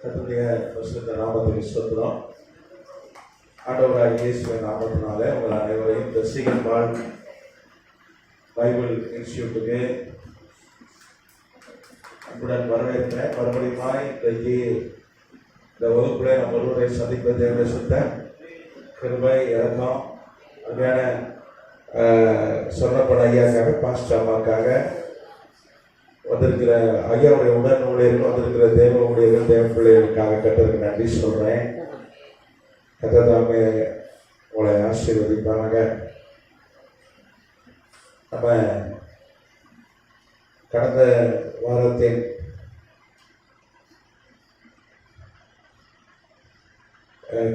கர்த்தருடைய பரிசுத்த நாமத்துக்கு ஸ்தோத்திரம். ஆண்டவராகிய இயேசுவின் நாமத்தினாலே உங்கள் அனைவரையும் தி சீகன் பால் பைபிள் இன்ஸ்டிடியூட்டுக்கு அன்புடன் வரவேற்கிறேன். மறுபடியும் இன்றைக்கு இந்த வகுப்பில் நம்ம ஒருவரை சந்திப்ப தேவனுடைய சுத்த கிருபை இறக்கம் அருமையான சொல்லப்பட ஐயாக்காக பாஸ்டர் அம்மாக்காக வந்திருக்கிற ஐயாவுடைய உடன் ஊழியர்கள் வந்திருக்கிற தேவ ஊழியர்கள் தேவ பிள்ளைகளுக்காக கர்த்தருக்கு நன்றி சொல்கிறேன். கர்த்தர் தாமே உங்களை ஆசீர்வதிப்பாங்க. நம்ம கடந்த வாரத்தின்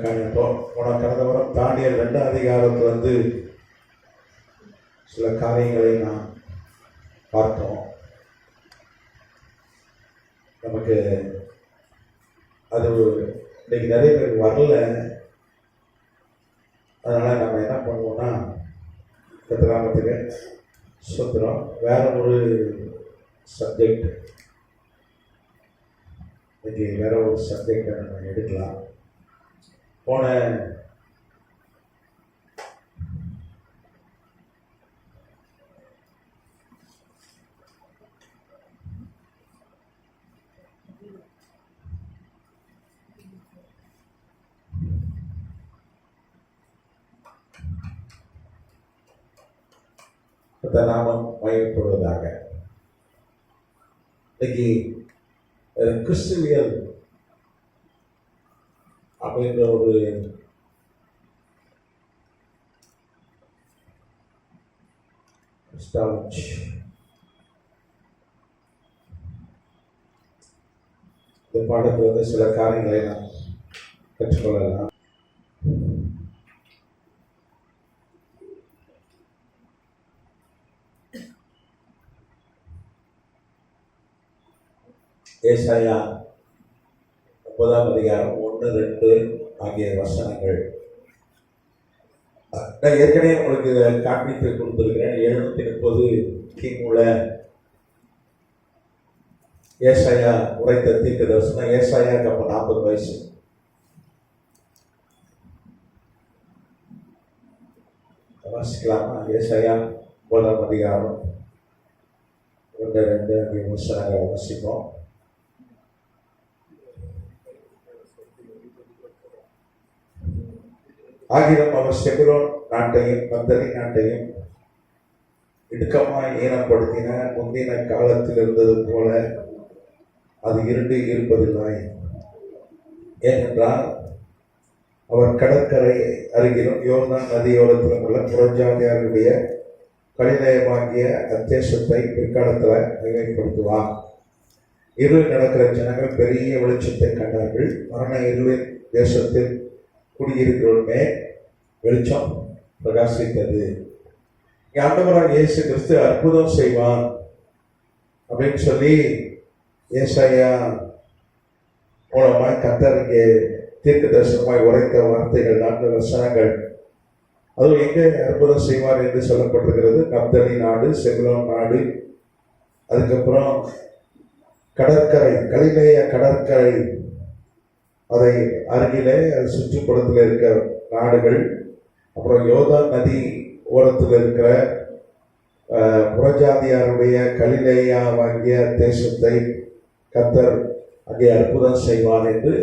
கடந்த வாரம் தானியேல் 2ஆம் அதிகாரத்தில் வந்து சில காரியங்களை நாம் பார்த்தோம். நமக்கு அது இன்னைக்கு நிறைய பேர் வரல. அதனால் நம்ம என்ன பண்ணுவோம்னா கர்த்தருக்கு ஸ்தோத்திரம் வேற ஒரு சப்ஜெக்ட் இன்னைக்கு வேற ஒரு சப்ஜெக்டை நம்ம எடுக்கலாம். போன நாமம் மையப்படுவதாக இன்னைக்கு கிறிஸ்துவியல் அப்படின்ற ஒரு இந்த பாடத்தில் வந்து சில காரியங்களை நாம் கற்றுக்கொள்ளலாம். ஏசாயா 9ஆம் அதிகாரம் 1-2 ஆகிய வசனங்கள் நான் ஏற்கனவே உங்களுக்கு காண்பித்து கொடுத்துருக்கிறேன். 730 கிமுல ஏசாயா உரைத்த தீர்க்க தரிசனம். ஏசாயாவுக்கு அப்போ 40 வயசு. வாசிக்கலாமா? ஏசாயா 9ஆம் அதிகாரம் 1-2 ஆகிய வசனங்களை வாசிப்போம். ஆகிலும் அவர் செபுலோன் நாட்டையும் நப்தலி நாட்டையும் இடுக்கமாய் ஈனப்படுத்தின முந்தின காலத்தில் இருந்தது போல அது இருப்பதில்லை. ஏனென்றால் அவர் கடற்கரை அருகிலும் யோர்தான் நதியோரத்திலும் உள்ள புறஜாதியாருடைய கலிலேயமாகிய அத்தேசத்தை பிற்காலத்தில் நினைவுபடுத்துவார். இருள் நடக்கிற ஜனங்கள் பெரிய வெளிச்சத்தை கண்டார்கள். மரண இருளின் தேசத்தில் குடியிருக்கிறோமே வெளிச்சம் பிரகாசித்தது. ஆண்டவராக இயேசு கிறிஸ்து அற்புதம் செய்வான் அப்படின்னு சொல்லி ஏசாயா மூலமாய் கர்த்தர் இங்கே தீர்க்க தரிசனமாய் உரைத்த வார்த்தைகள் 4 வசனங்கள். அதுவும் எங்கே அற்புதம் செய்வார் என்று சொல்லப்பட்டிருக்கிறது. நப்தலி நாடு, செபுலோன் நாடு, அதுக்கப்புறம் கடற்கரை, கலிலேய கடற்கரை, அதை அருகிலே அது சுற்றுப்புறத்தில் இருக்கிற நாடுகள், அப்புறம் யோர்தான் நதி ஓரத்தில் இருக்கிற புறஜாதியாருடைய கலிலேயாவாகிய தேசத்தை கர்த்தர் அங்கே அற்புதம் செய்வார் என்று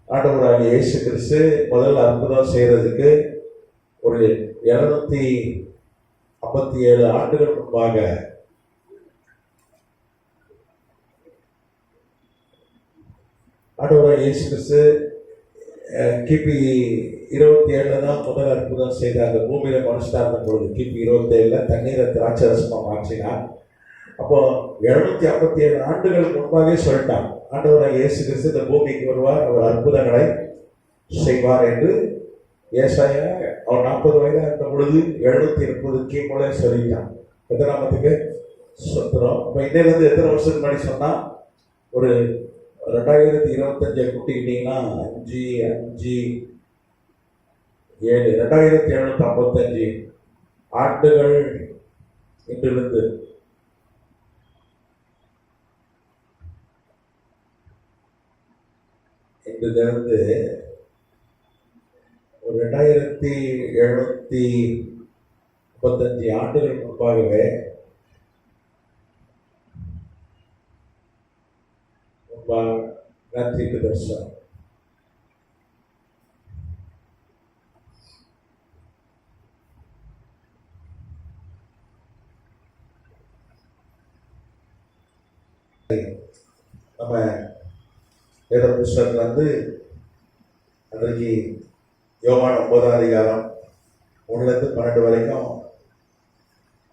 ஆண்டவராகிய இயேசு கிறிஸ்து முதல் அற்புதம் செய்கிறதுக்கு ஒரு 757 ஆண்டுகள் முன்பாக ஆண்டவராகிய இயேசு கிறிஸ்து கிபி 27 தான் முதல் அற்புதம் செய்தார். அந்த பூமியில மனுஷனா இருந்த பொழுது கிபி 27 தண்ணீரை திராட்சரசமா மாற்றினார். அப்போ 757 ஆண்டுகள் முன்பாகவே சொல்லிட்டான் ஆண்டவராகிய இயேசு கிறிஸ்து இந்த பூமிக்கு வருவார், அவர் அற்புதங்களை செய்வார் என்று. ஏசாயா அவர் 40 வயதாக இருந்த பொழுது 730 கிமுல சொல்லிட்டான். எத்தனாமத்துக்கு சொத்துறோம். இப்போ இன்னிலிருந்து எத்தனை வருஷத்துக்கு முன்னாடி சொன்னா ஒரு 2025 கூட்டிக்கிட்டீங்கன்னா 5, 5, 7 2755 ஆண்டுகள் இன்றிலிருந்து இன்றிலிருந்து ஒரு 2735 ஆண்டுகள் முன்பாகவே தீர்க்க தரிசனம் நம்ம வேத புஸ்தகத்துல வந்து அன்றைக்கு யோவான் 9ஆம் அதிகாரம் 1-12 வரைக்கும்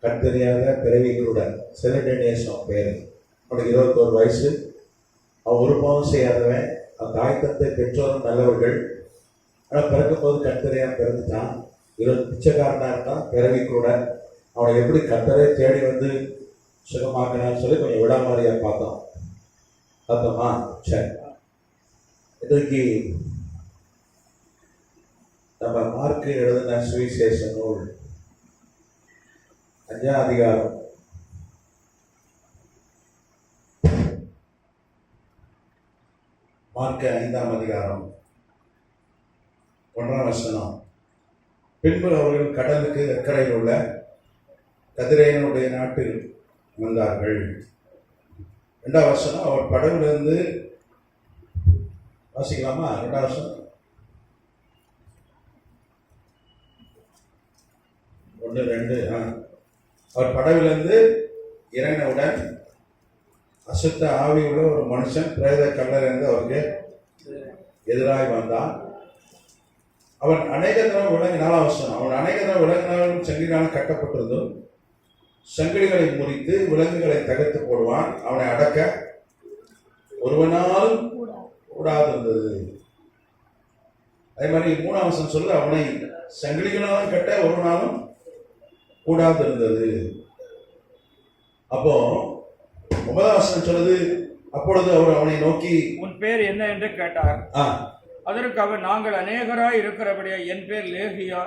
கண் தெரியாத பிறவிகளுடன் செலடேனியேஷன் பேர், அவனுக்கு 21 வயசு, அவன் ஒரு பாவம் செய்யாதவன், அவன் தாய் தந்தை பெற்றோரும் நல்லவர்கள், ஆனால் பிறக்கும் போது கண் தெரியாம பிறந்துட்டான், பிச்சைக்காரனா இருந்தான் பிறவிகளுடன். அவனை எப்படி கத்தரை தேடி வந்து சுகமாக்கினான்னு சொல்லி கொஞ்சம் விடாமாரியா பார்த்தோம். சரி, இன்றைக்கு நம்ம மார்க்கு எழுதின சுவிசேஷ நூல் 5ஆம் அதிகாரம் மார்க்கு 5ஆம் அதிகாரம் 1ஆம் வசனம். பின்பு அவர்கள் கடலுக்கு அக்கறையில் உள்ள கதிரேயனுடைய நாட்டில் வந்தார்கள். 2ஆம் வசனம், அவர் படகுலிருந்து வாசிக்கலாமா? 2ஆம் வசனம் 1-2. அவர் படகுலிருந்து இறங்கினவுடன் அசுத்த ஆவி உள்ள ஒரு மனுஷன் பிரேத கல்லறிந்து அவருக்கு எதிராக வந்தான். அவன் அநேக தரம் விலங்கினாலும் அவசரம், அவன் அநேக தரம் விலங்கினாலும் சங்கிலினாலும் கட்டப்பட்டிருந்தும் சங்கிலிகளை முறித்து விலங்குகளை தகர்த்து போடுவான், அவனை அடக்க ஒருவனால் கூடாது இருந்தது. அதே மாதிரி 3ஆம் வசனம் சொல்லு, அவனை சங்கிலிகளாலும் கட்ட ஒருவனாலும் கூடாது இருந்தது. அப்போ 9ஆம் வசனம் சொல்லுது, அப்பொழுது அவர் அவனை நோக்கி உன் பேர் என்ன என்று கேட்டார். அதற்கு அவர், நாங்கள் அநேகராய் இருக்கிறபடியா என் பேர் லேகியா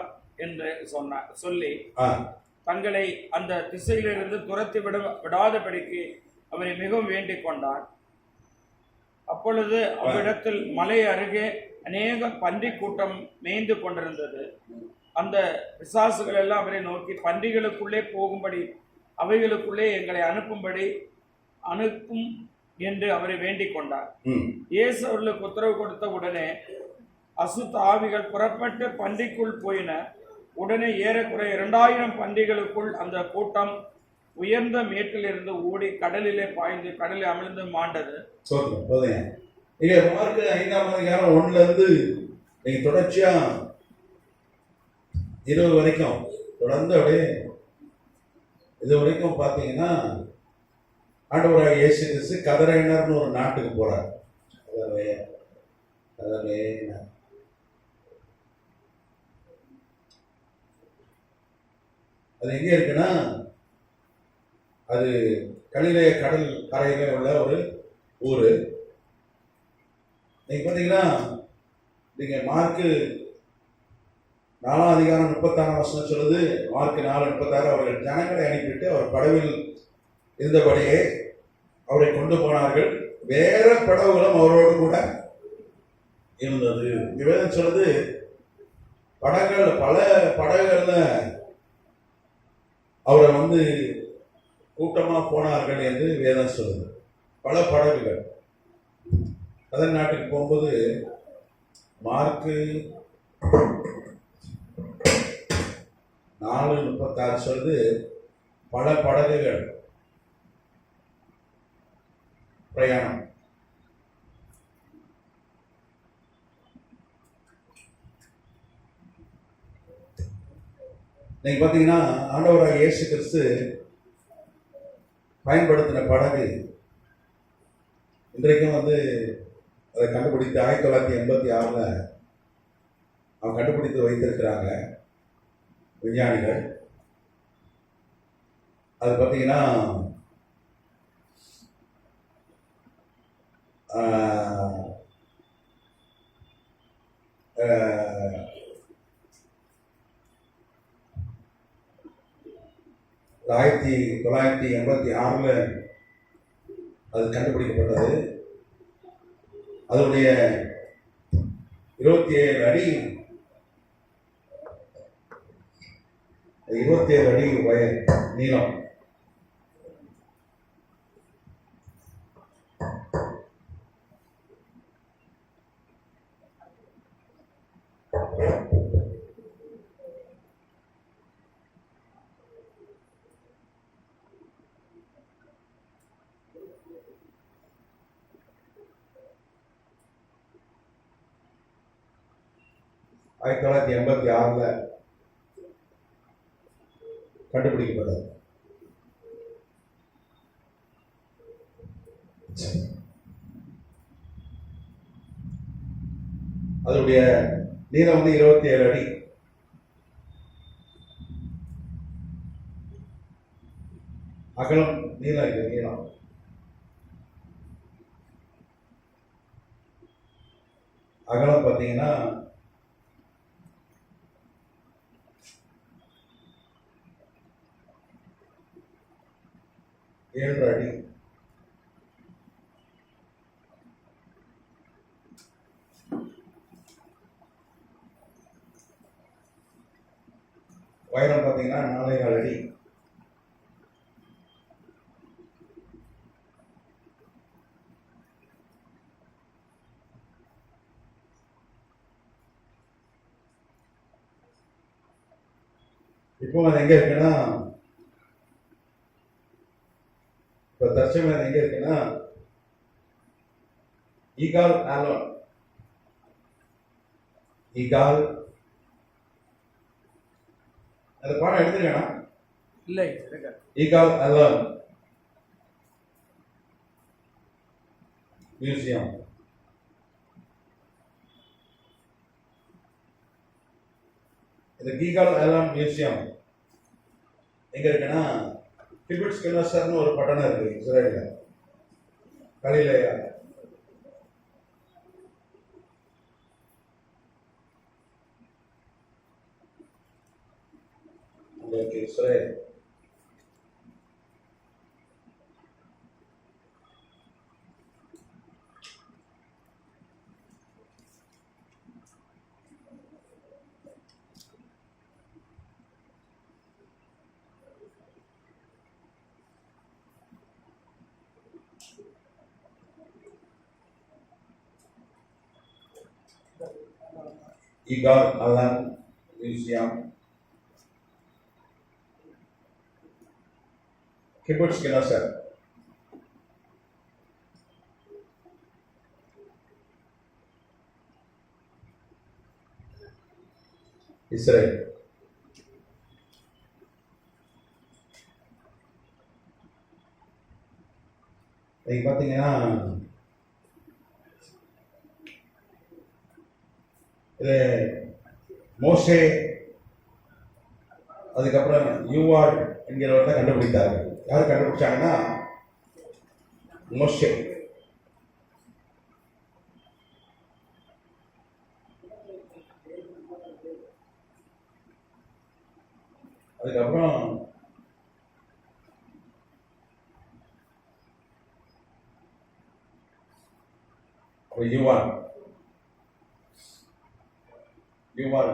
என்று சொல்லி தங்களை அந்த திசையிலிருந்து துரத்தி விடாதபடிக்கு அவரை மிகவும் வேண்டிக் கொண்டார். அப்பொழுது அவ்விடத்தில் மலை அருகே அநேக பன்றி கூட்டம் மேய்ந்து கொண்டிருந்தது. அந்த பிசாசுகள் எல்லாம் அவரை நோக்கி, பன்றிகளுக்குள்ளே போகும்படி அவைகளுக்குள்ளே எங்களை அனுப்பும் என்று அவரை வேண்டிக் கொண்டார். இயேசு அவர்களுக்கு உத்தரவு கொடுத்த உடனே அசுத்த ஆவிகள் புறப்பட்டு பன்றிக்குள் போயின. உடனே ஏறக்குறைய 2000 பன்றிகளுக்குள் அந்த கூட்டம் உயர்ந்த மேட்டிலிருந்து ஓடி கடலிலே பாய்ந்து கடலில் அமிழ்ந்து மாண்டது. இங்க மார்க்கு 5ஆம் அதிகாரம் 1-இருந்து நீங்க தொடர்ச்சியா 20 வரைக்கும் தொடர்ந்து அப்படியே இது வரைக்கும் பார்த்தீங்கன்னா ஆண்டவராக இயேசு கிறிஸ்து கதரையினர்னு ஒரு நாட்டுக்கு போறார். அது எங்க இருக்குன்னா, அது கலிலேய கடல் கரையில உள்ள ஒரு ஊரு. நீங்க பார்த்தீங்கன்னா, நீங்க மார்க்கு 4ஆம் அதிகாரம் 36ஆம் வசனம் சொல்லுது, மார்க்கு 4:36, அவர்கள் ஜனங்களை அனுப்பிட்டு அவர் படவில் இருந்தபடியே அவரை கொண்டு போனார்கள், வேற படகுகளும் அவரோடு கூட இருந்தது. வேதம் சொல்லுது, படகுகள் பல படகுகள்ல அவரை வந்து கூட்டமா போனார்கள் என்று வேதம் சொல்லுது. பல படகுகள் கதர் நாட்டுக்கு போகும்போது மார்க்கு 4:36 சொல்லுது, பல படகுகள் பிரயாணம். நீங்க பாத்தீங்கன்னா ஆண்டவராக இயேசு கிறிஸ்து பயன்படுத்தின படகு இன்றைக்கும் வந்து அதை கண்டுபிடித்து 1986 அவங்க கண்டுபிடித்து வைத்திருக்கிறாங்க விஞ்ஞானிகள். அது பார்த்தீங்கன்னா ஆயிரத்தி 1986 அது கண்டுபிடிக்கப்பட்டது. அதனுடைய 27 அடி 27 அடி நீளம். ஆயிரத்தி 1986 கண்டுபிடிக்கப்பட்டது. அதனுடைய நீளம் வந்து 27 அடி. அகலம் நீளம் இல்லை, நீளம் அகலம் பார்த்தீங்கன்னா 7 அடி. உயரம் பார்த்தீங்கன்னா 4.4 அடி. இப்போ அது எங்க இருக்குன்னா, இப்போ தற்சமயம் அது எங்க இருக்குன்னா ஈகால் ஆலோன், ஈகால் அந்த பாடம் எடுத்துருக்கேனா? இல்லை. ஈகால் ஆலோன் மியூசியம். இந்த ஈகால் ஆலோன் மியூசியம் எங்க இருக்குன்னா கிபுட்ஸ் கெனோசர்னு ஒரு பட்டணம் இருக்கு இஸ்ரேல்ல, கலிலேயா. உங்களுக்கு இஸ்ரேல் ஈகால் ஆலோன் மியூசியம், கிபுட்ஸ் கெனோசர். இஸ்ரேல். இன்னைக்கு பார்த்தீங்கன்னா இது மோசே, அதுக்கப்புறம் யூவால் என்கிறவர் தான் கண்டுபிடித்தார்கள். யார் கண்டுபிடிச்சாங்கன்னா மோசே. அதுக்கப்புறம் யுவான், யுவான்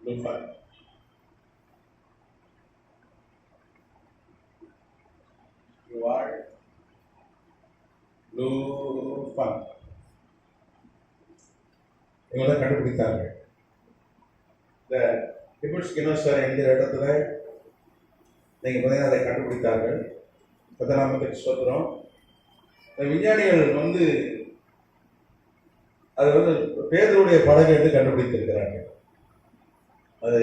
லுஃபான். யுவான் லுஃபான் இவங்க தான் கண்டுபிடித்தார்கள். இந்த கிபுட்ஸ் கெனோசர் என்கிற இடத்துல நீங்க பார்த்தீங்கன்னா அதை கண்டுபிடித்தார்கள். கர்த்தருக்கு ஸ்தோத்திரம். விஞ்ஞானிகள் வந்து அது வந்து பேதுருடைய படகு என்று கண்டுபிடித்திருக்கிறார்கள். அது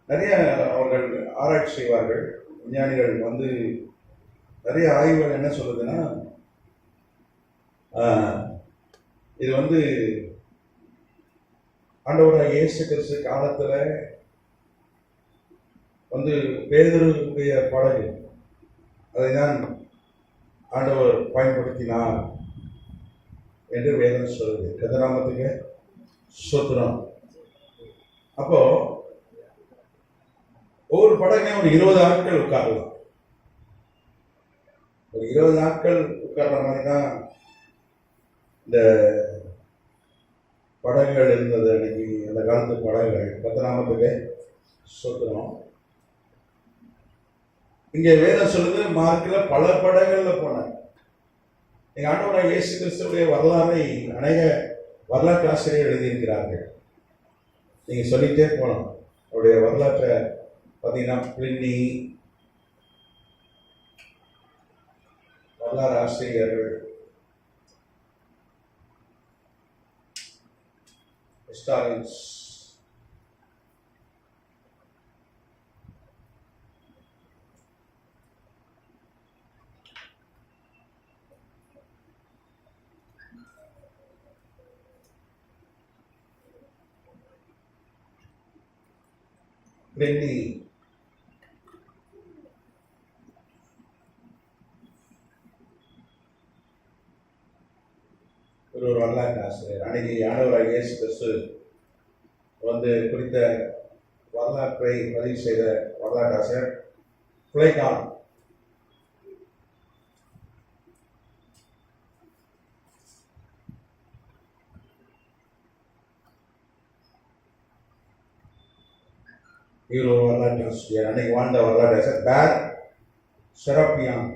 நிறைய அவர்கள் ஆராய்ச்சி செய்வார்கள். விஞ்ஞானிகள் வந்து நிறைய ஆய்வுகள் என்ன சொல்லுதுன்னா, இது வந்து ஆண்டவராகிய இயேசு கிறிஸ்து காலத்துல வந்து பேதுருடைய படகு அதைதான் ஆண்டவர் பயன்படுத்தினார் என்று வேதம் சொல்லுது. கர்த்தருக்கு ஸ்தோத்திரம். அப்போ ஒவ்வொரு படகுலையும் ஒரு 20 ஆட்கள் உட்காரலாம். ஒரு 20 ஆட்கள் உட்கார்ற மாதிரி தான் இந்த படகுகள் இருந்தது அன்னைக்கு, அந்த காலத்து படகுகள். கத்தநாமத்துக்கு சொல்றோம். இங்க வேதம் சொல்லுது, மார்க்கில் பல படகுகள்ல போனார். எங்க ஆண்டவராகிய இயேசு கிறிஸ்துவுடைய வரலாறை அநேக வரலாற்று ஆசிரியர் எழுதியிருக்கிறார்கள். நீங்க சொல்லிட்டே போகலாம். அவருடைய வரலாற்றை பார்த்தீங்கன்னா பிளினி, வரலாறு ஆசிரியர்கள், ஹிஸ்டாரியன்ஸ், பிளினி, ஒரு வரலாற்று ஆசிரியர். அன்னைக்கு ஆண்டவராகிய இயேசு கிறிஸ்து வந்து குறித்த வரலாற்றை பதிவு செய்த வரலாற்று ஆசிரியர் பிளேகான். இவர் ஒரு வரலாற்று ஆசிரியர். அன்னைக்கு வாழ்ந்த வரலாற்று ஆசிரியர் பேர் செரப்பியான்.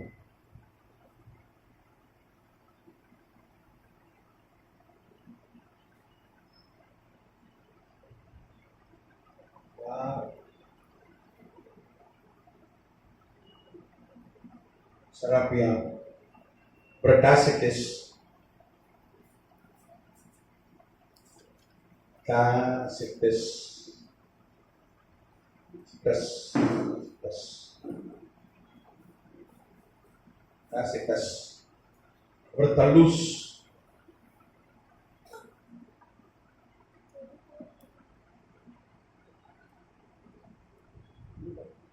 செராப்பியான். அப்புறம் டாசிட்டஸ், டாசிட்டஸ், டாசிட்டஸ். அப்புறம் தல்லூஸ்,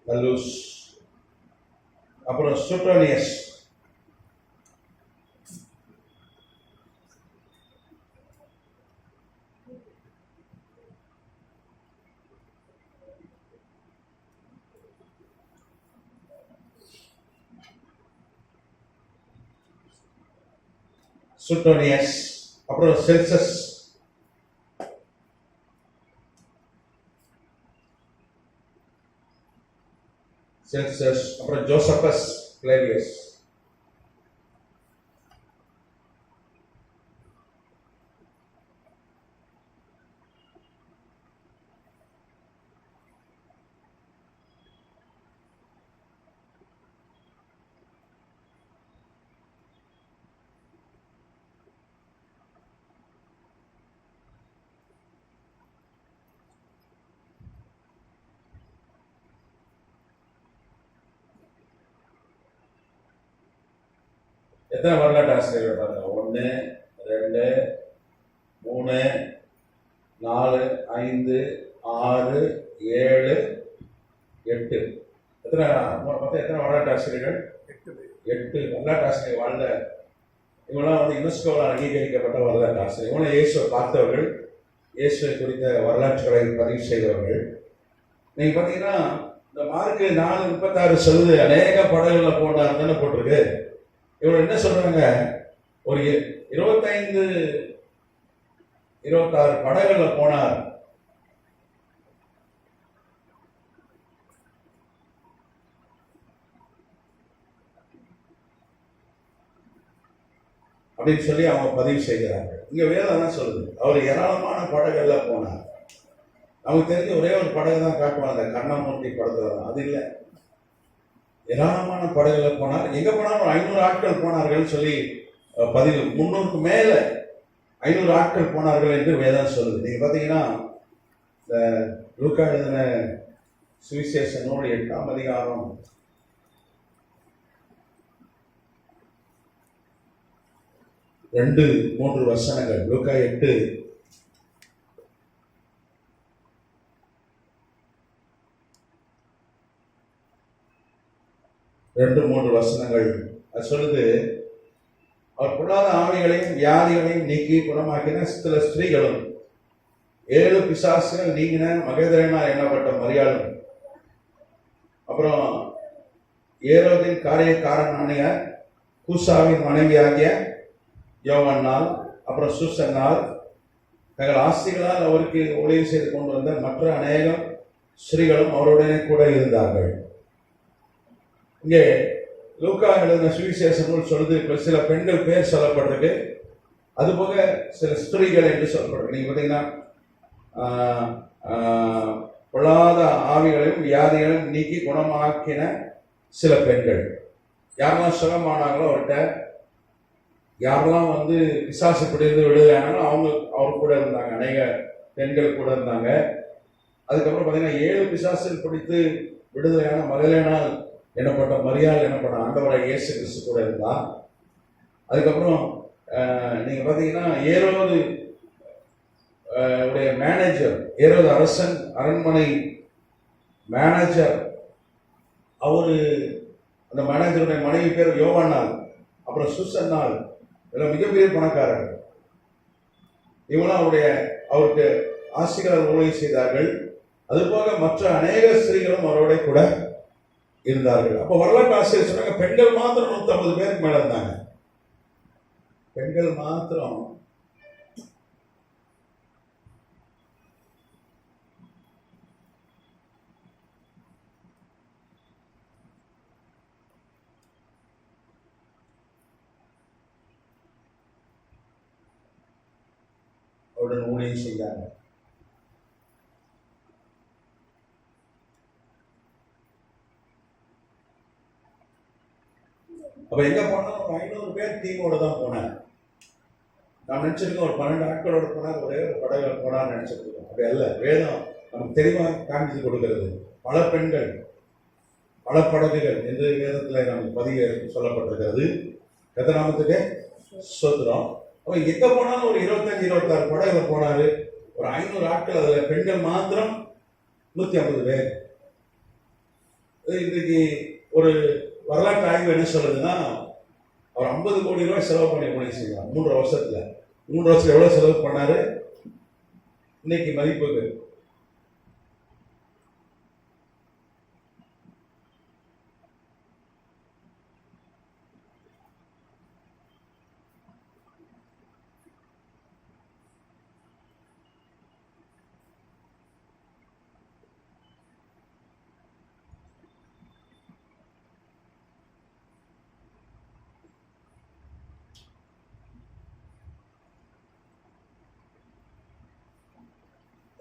தல்லூஸ். அப்புறம் சுட்டோனியஸ், சுட்டோனியஸ். அப்புறம் செல்சஸ், செல்சஸ். அப்புறம் ஜோசப்பஸ் பிளேவியஸ். எத்தனை வரலாற்று ஆசிரியர்கள் பாருங்க? 1 2 3 4 5 6 7 8. எத்தனை எத்தனை வரலாற்று ஆசிரியர்கள்? 8 வரலாற்று ஆசிரியர் வாழ்ந்த. இவங்களாம் வந்து யுனெஸ்கோவால் அங்கீகரிக்கப்பட்ட வரலாற்று ஆசிரியர். இவங்களும் இயேசுவை பார்த்தவர்கள், இயேசுவை குறித்த வரலாற்றுகளை பதிவு செய்தவர்கள். நீங்க பார்த்தீங்கன்னா இந்த மார்க்கு 4:36 சொல்லுது, அநேக படகுல போனார் தானே போட்டிருக்கு. இவங்க என்ன சொல்றாங்க? ஒரு 25 26 படகுல போனார். அப்படின்னு சொல்லி அவங்க பதிவு செய்கிறாங்க. இங்க வேதம் தான் சொல்லுது, அவர் ஏராளமான படகுல போனார். நமக்கு தெரிஞ்ச ஒரே ஒரு படகு தான் காட்டுவாங்க, கர்ணமூர்த்தி படத்துல தான். அது இல்லை, ஏராளமான படகுல போனார். எங்க போனாலும் 500 ஆட்கள் போனார்கள் சொல்லி பதிவு. 300க்கு மேல 500 ஆட்கள் போனார்கள் என்று வேதம் சொல்லுது. நீங்க பாத்தீங்கன்னா இந்த லூக்கா எழுதின சுவிசேஷ நூல் 8ஆம் அதிகாரம் 2-3 வசனங்கள். லூக்கா 8 2-3 வசனங்கள். அது சொல்லுது, அவர் பொல்லாத ஆவிகளையும் வியாதிகளையும் நீக்கி குணமாக்கின சில ஸ்திரீகளும் 7 பிசாசுகள் நீங்கின மகேதரனா எண்ணப்பட்ட மரியாளும், அப்புறம் ஏரோதின் காரியக்காரனான கூசாவின் மனைவியாகிய யோவன்னாள், அப்புறம் சூசன்னார், தங்கள் ஆஸ்திகளால் அவருக்கு ஊழியம் செய்து கொண்டு வந்த மற்ற அநேகம் ஸ்திரீகளும் அவருடனே கூட இருந்தார்கள். இங்கே லூக்கா எழுதின சுவிசேஷ நூல் சொல்லுது, சில பெண்கள் பேர் சொல்லப்பட்டிருக்கு, அதுபோக சில ஸ்திரீகள் என்று சொல்லப்பட்டிருக்கு. நீங்க பார்த்தீங்கன்னா பொல்லாத ஆவிகளையும் வியாதிகளையும் நீக்கி குணமாக்கின சில பெண்கள். யாரெல்லாம் சுகமானாங்களோ அவர்கிட்ட, யாரெல்லாம் பிசாசு பிடிந்து விடுதலையானாலும் அவர் கூட இருந்தாங்க, அநேக பெண்கள் கூட இருந்தாங்க. அதுக்கப்புறம் பார்த்தீங்கன்னா 7 பிசாசில் பிடித்து விடுதலையான மகளேனால் எனப்பட்ட மரியாள் எனப்பட்ட ஆண்டவராய் இயேசு கிறிஸ்து கூட இருந்தா. அதுக்கப்புறம் நீங்க பார்த்தீங்கன்னா ஏரோது உடைய மேனேஜர், ஏரோது அரசன் அரண்மனை மேனேஜர், அவரு அந்த மேனேஜருடைய மனைவி பேர் யோவான்னாள், அப்புறம் சுசன்னாள், இதெல்லாம் மிகப்பெரிய பணக்காரர்கள். இவங்களாம் அவருக்கு ஆசிரியர் ஊழியம் செய்தார்கள். அதுபோக மற்ற அநேக ஸ்திரீகளும் அவரோட கூட இருந்தார்கள். அப்போ வரலாற்று ஆசிரியர் சொன்னாங்க, பெண்கள் மாத்திரம் 150 பேருக்கு மேல இருந்தாங்க. பெண்கள் மாத்திரம் அவருடன் ஊழியம் செய்தாங்க. அப்ப எங்க போனாலும் ஒரு 500 பேர் டீமோட தான் போனேன். நான் நினைச்சிருக்கோம் ஒரு 12 ஆட்களோட போனார், ஒரே ஒரு படகுல போனான்னு நினைச்சிருக்கோம். அப்படி அல்ல. வேதம் நமக்கு தெளிவாக காண்பித்து கொடுக்கிறது. பல பெண்கள், பல படகுகள் என்று வேதத்துல நமக்கு பதிவு சொல்லப்பட்டிருக்கிறது. கர்த்தநாமத்துக்கு ஸ்தோத்திரம். அப்ப எங்க போனாலும் ஒரு 25-26 படகுல போனாரு. ஒரு 500 ஆட்கள், அதுல பெண்கள் மாத்திரம் 150 பேர். இன்றைக்கு ஒரு வரலாற்று ஆய்வு என்ன சொல்லுதுன்னா, அவர் 50 கோடி ரூபாய் செலவு பண்ணி ஊழியம் செய்வார் 3 வருஷத்துல. 3 வருஷத்துல எவ்வளவு செலவு பண்ணாரு இன்னைக்கு மதிப்புக்கு?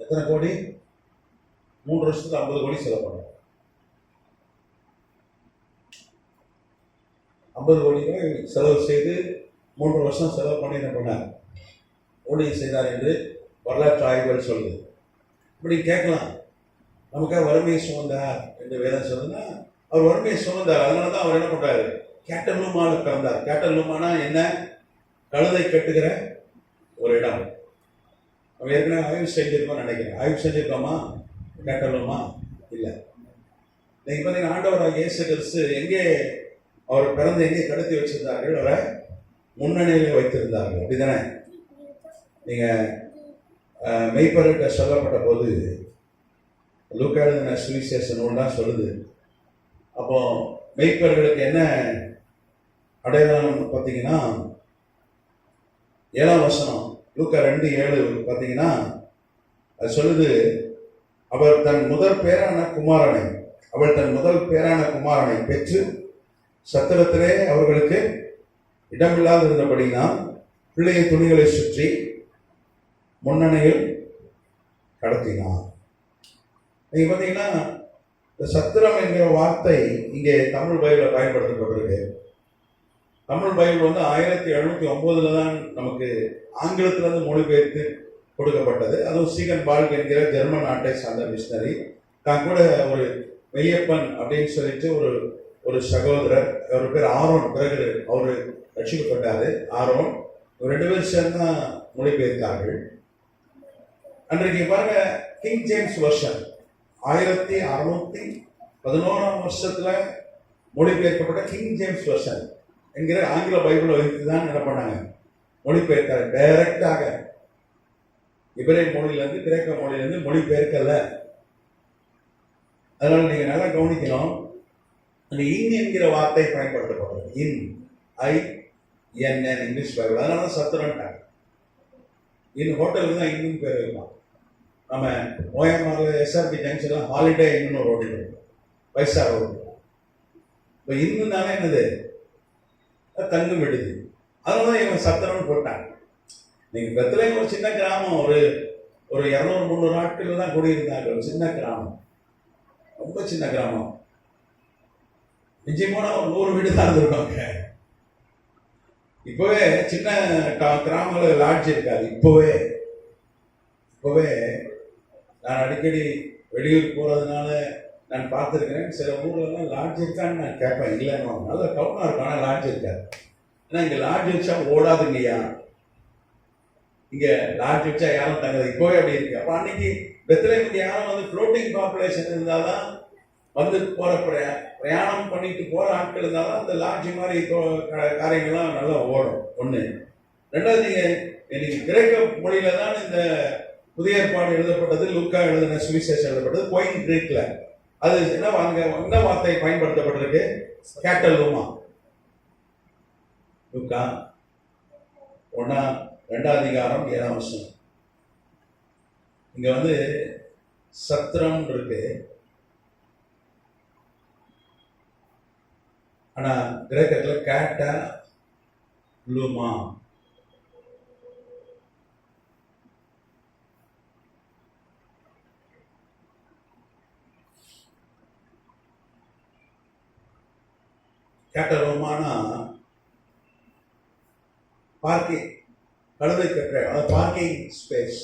எத்தனை கோடி? 3 வருஷத்துல 50 கோடி செலவு பண்ணார். 50 கோடி ரூபாய் செலவு செய்து 3 வருஷம் செலவு பண்ணி என்ன பண்ணார்? ஊழியம் செய்தார் என்று வரலாற்று ஆய்வுகள் சொல்லுது. இப்படி கேட்கலாம், நமக்காக வறுமையை சுமந்தார் என்று வேதம் சொல்லுதுன்னா, அவர் வறுமையை சுமந்தார். அதனாலதான் அவர் என்ன பண்றாரு? கேட்டலூமால பிறந்தார். கேட்டலூமானா என்ன? கழுதை கட்டுகிற ஒரு இடம். நம்ம ஏற்கனவே ஆய்வு செஞ்சிருக்கோம் நினைக்கிறேன். ஆய்வு செஞ்சிருக்கோமா? கேட்டலுமா? இல்லை. நீங்க பார்த்தீங்கன்னா ஆண்டவராக இயேசு கிறிஸ்து எங்கே அவர் பிறந்து எங்கே கடத்தி வச்சிருந்தார்கள்? அவரை முன்னணியிலே வைத்திருந்தார்கள். அப்படிதானே? நீங்க மெய்ப்பர்கிட்ட சொல்லப்பட்ட போது லூக்கா எழுதின சுவிசேஷ நூல் தான் சொல்லுது. அப்போ மெய்ப்பர்களுக்கு என்ன அடையாளம் பார்த்தீங்கன்னா, 7ஆம் வசனம் லூக்கா 2:7 பார்த்தீங்கன்னா அது சொல்லுது, அவள் தன் முதல் பேரான குமாரனை பெற்று சத்திரத்திலே அவர்களுக்கு இடமில்லாது இருந்தபடினா பிள்ளையை துணிகளை சுற்றி முன்னணியில் கடத்தினான். நீங்க பார்த்தீங்கன்னா இந்த சத்திரம் என்கிற வார்த்தை இங்கே தமிழ் பைபிளில் பயன்படுத்தப்பட்டிருக்கு. தமிழ் பைபிள் 1709 தான் நமக்கு ஆங்கிலத்திலிருந்து மொழிபெயர்த்து கொடுக்கப்பட்டது. அதுவும் சீகன் பால்க் என்கிற ஜெர்மன் நாட்டை சார்ந்த மிஷனரி தான் கூட ஒரு மெய்யப்பன் அப்படின்னு சொல்லிட்டு ஒரு சகோதரர், அவர் பேர் ஆரோன், பிறகு அவரு ரட்சிக்கப்பட்டாரு. ஆரோன், 2 பேர் சேர்ந்து தான் மொழிபெயர்த்தார்கள். அன்றைக்கு பாருங்க, கிங் ஜேம்ஸ் வெர்ஷன் 1611ஆம் வருஷத்துல மொழிபெயர்க்கப்பட்ட கிங் ஜேம்ஸ் வெர்ஷன் என்கிற ஆங்கில பைபிளை வைத்து தான் என்ன பண்ணாங்க? மொழிபெயர்த்தார். டைரக்டாக இபிரேய மொழியிலிருந்து கிரேக்க மொழியிலிருந்து மொழிபெயர்க்கல. அதனால நீங்க நல்லா கவனிக்கணும். அந்த இன் என்கிற வார்த்தை பயன்படுத்தப்படுறது. இன், INN இங்கிலீஷ் பைபிள். அதனால சத்துரன்ட்டாங்க. இன்னும் ஹோட்டலுக்கு தான் இன்னும் பேர் வைப்பான். நம்ம ஓஎம்ஆரில் எஸ்ஆர்பி ஜங்ஷன்லாம் ஹாலிடே இன்னும் ரோடு இருக்கு, 5 ஸ்டார் ரோடு. இப்போ இன்னும்னாலே என்னது, தங்கும் விடுது. அதனால தான் இவங்க சத்திரம்னு போட்டாங்க. நீங்கள் பெத்தலேயும் ஒரு சின்ன கிராமம், ஒரு 200-300 நாட்கள் தான் குடியிருந்தாங்க. ஒரு சின்ன கிராமம், ரொம்ப சின்ன கிராமம். நிச்சயமான ஒரு 100 வீடு தான் இருந்திருக்காங்க. இப்போவே சின்ன கிராமங்களில் லாட்ஜ் இருக்காது. இப்போவே நான் அடிக்கடி வெளியூர் போகிறதுனால நான் பார்த்துருக்கிறேன். சில ஊர்லலாம் லாட்ஜ் இருக்கான்னு நான் கேட்பேன், இல்லைன்னு. நல்ல டவுனாக இருக்கும், ஆனால் லாட்ஜ் இருக்காது. ஏன்னா இங்கே லாட்ஜ் வச்சா ஓடாதுங்கய்யா, இங்கே லாட்ஜ் வச்சா யாரும் தங்குது. இப்போவே அப்படி இருக்கு. அப்போ அன்னைக்கு பெத்லஹேமுக்கு யாரும் வந்து ஃப்ளோட்டிங் பாப்புலேஷன் இருந்தால் தான் வந்து போகிற பிரயாணம் பண்ணிட்டு போகிற ஆட்கள் இருந்தால் தான் அந்த லாட்ஜ் மாதிரி காரியங்கள்லாம் நல்லா ஓடும். ஒன்று. ரெண்டாவது, நீங்கள் கிரேக்க மொழியில தான் இந்த புதிய ஏற்பாடு எழுதப்பட்டது, லூக்கா எழுதின சுவிசேஷம் எழுதப்பட்டது கோயின் கிரீக்ல. அது என்ன வார்த்தை பயன்படுத்தப்பட்டிருக்கு? கேட்டலூமா. லூக்கா 1:2 இங்க வந்து சத்திரம் இருக்கு, ஆனா கிரேக்கத்துல கேட்ட லூமா. கேட்டலூமானா பார்க்கிங், கழுதை கட்டுற, அதாவது பார்க்கிங் ஸ்பேஸ்.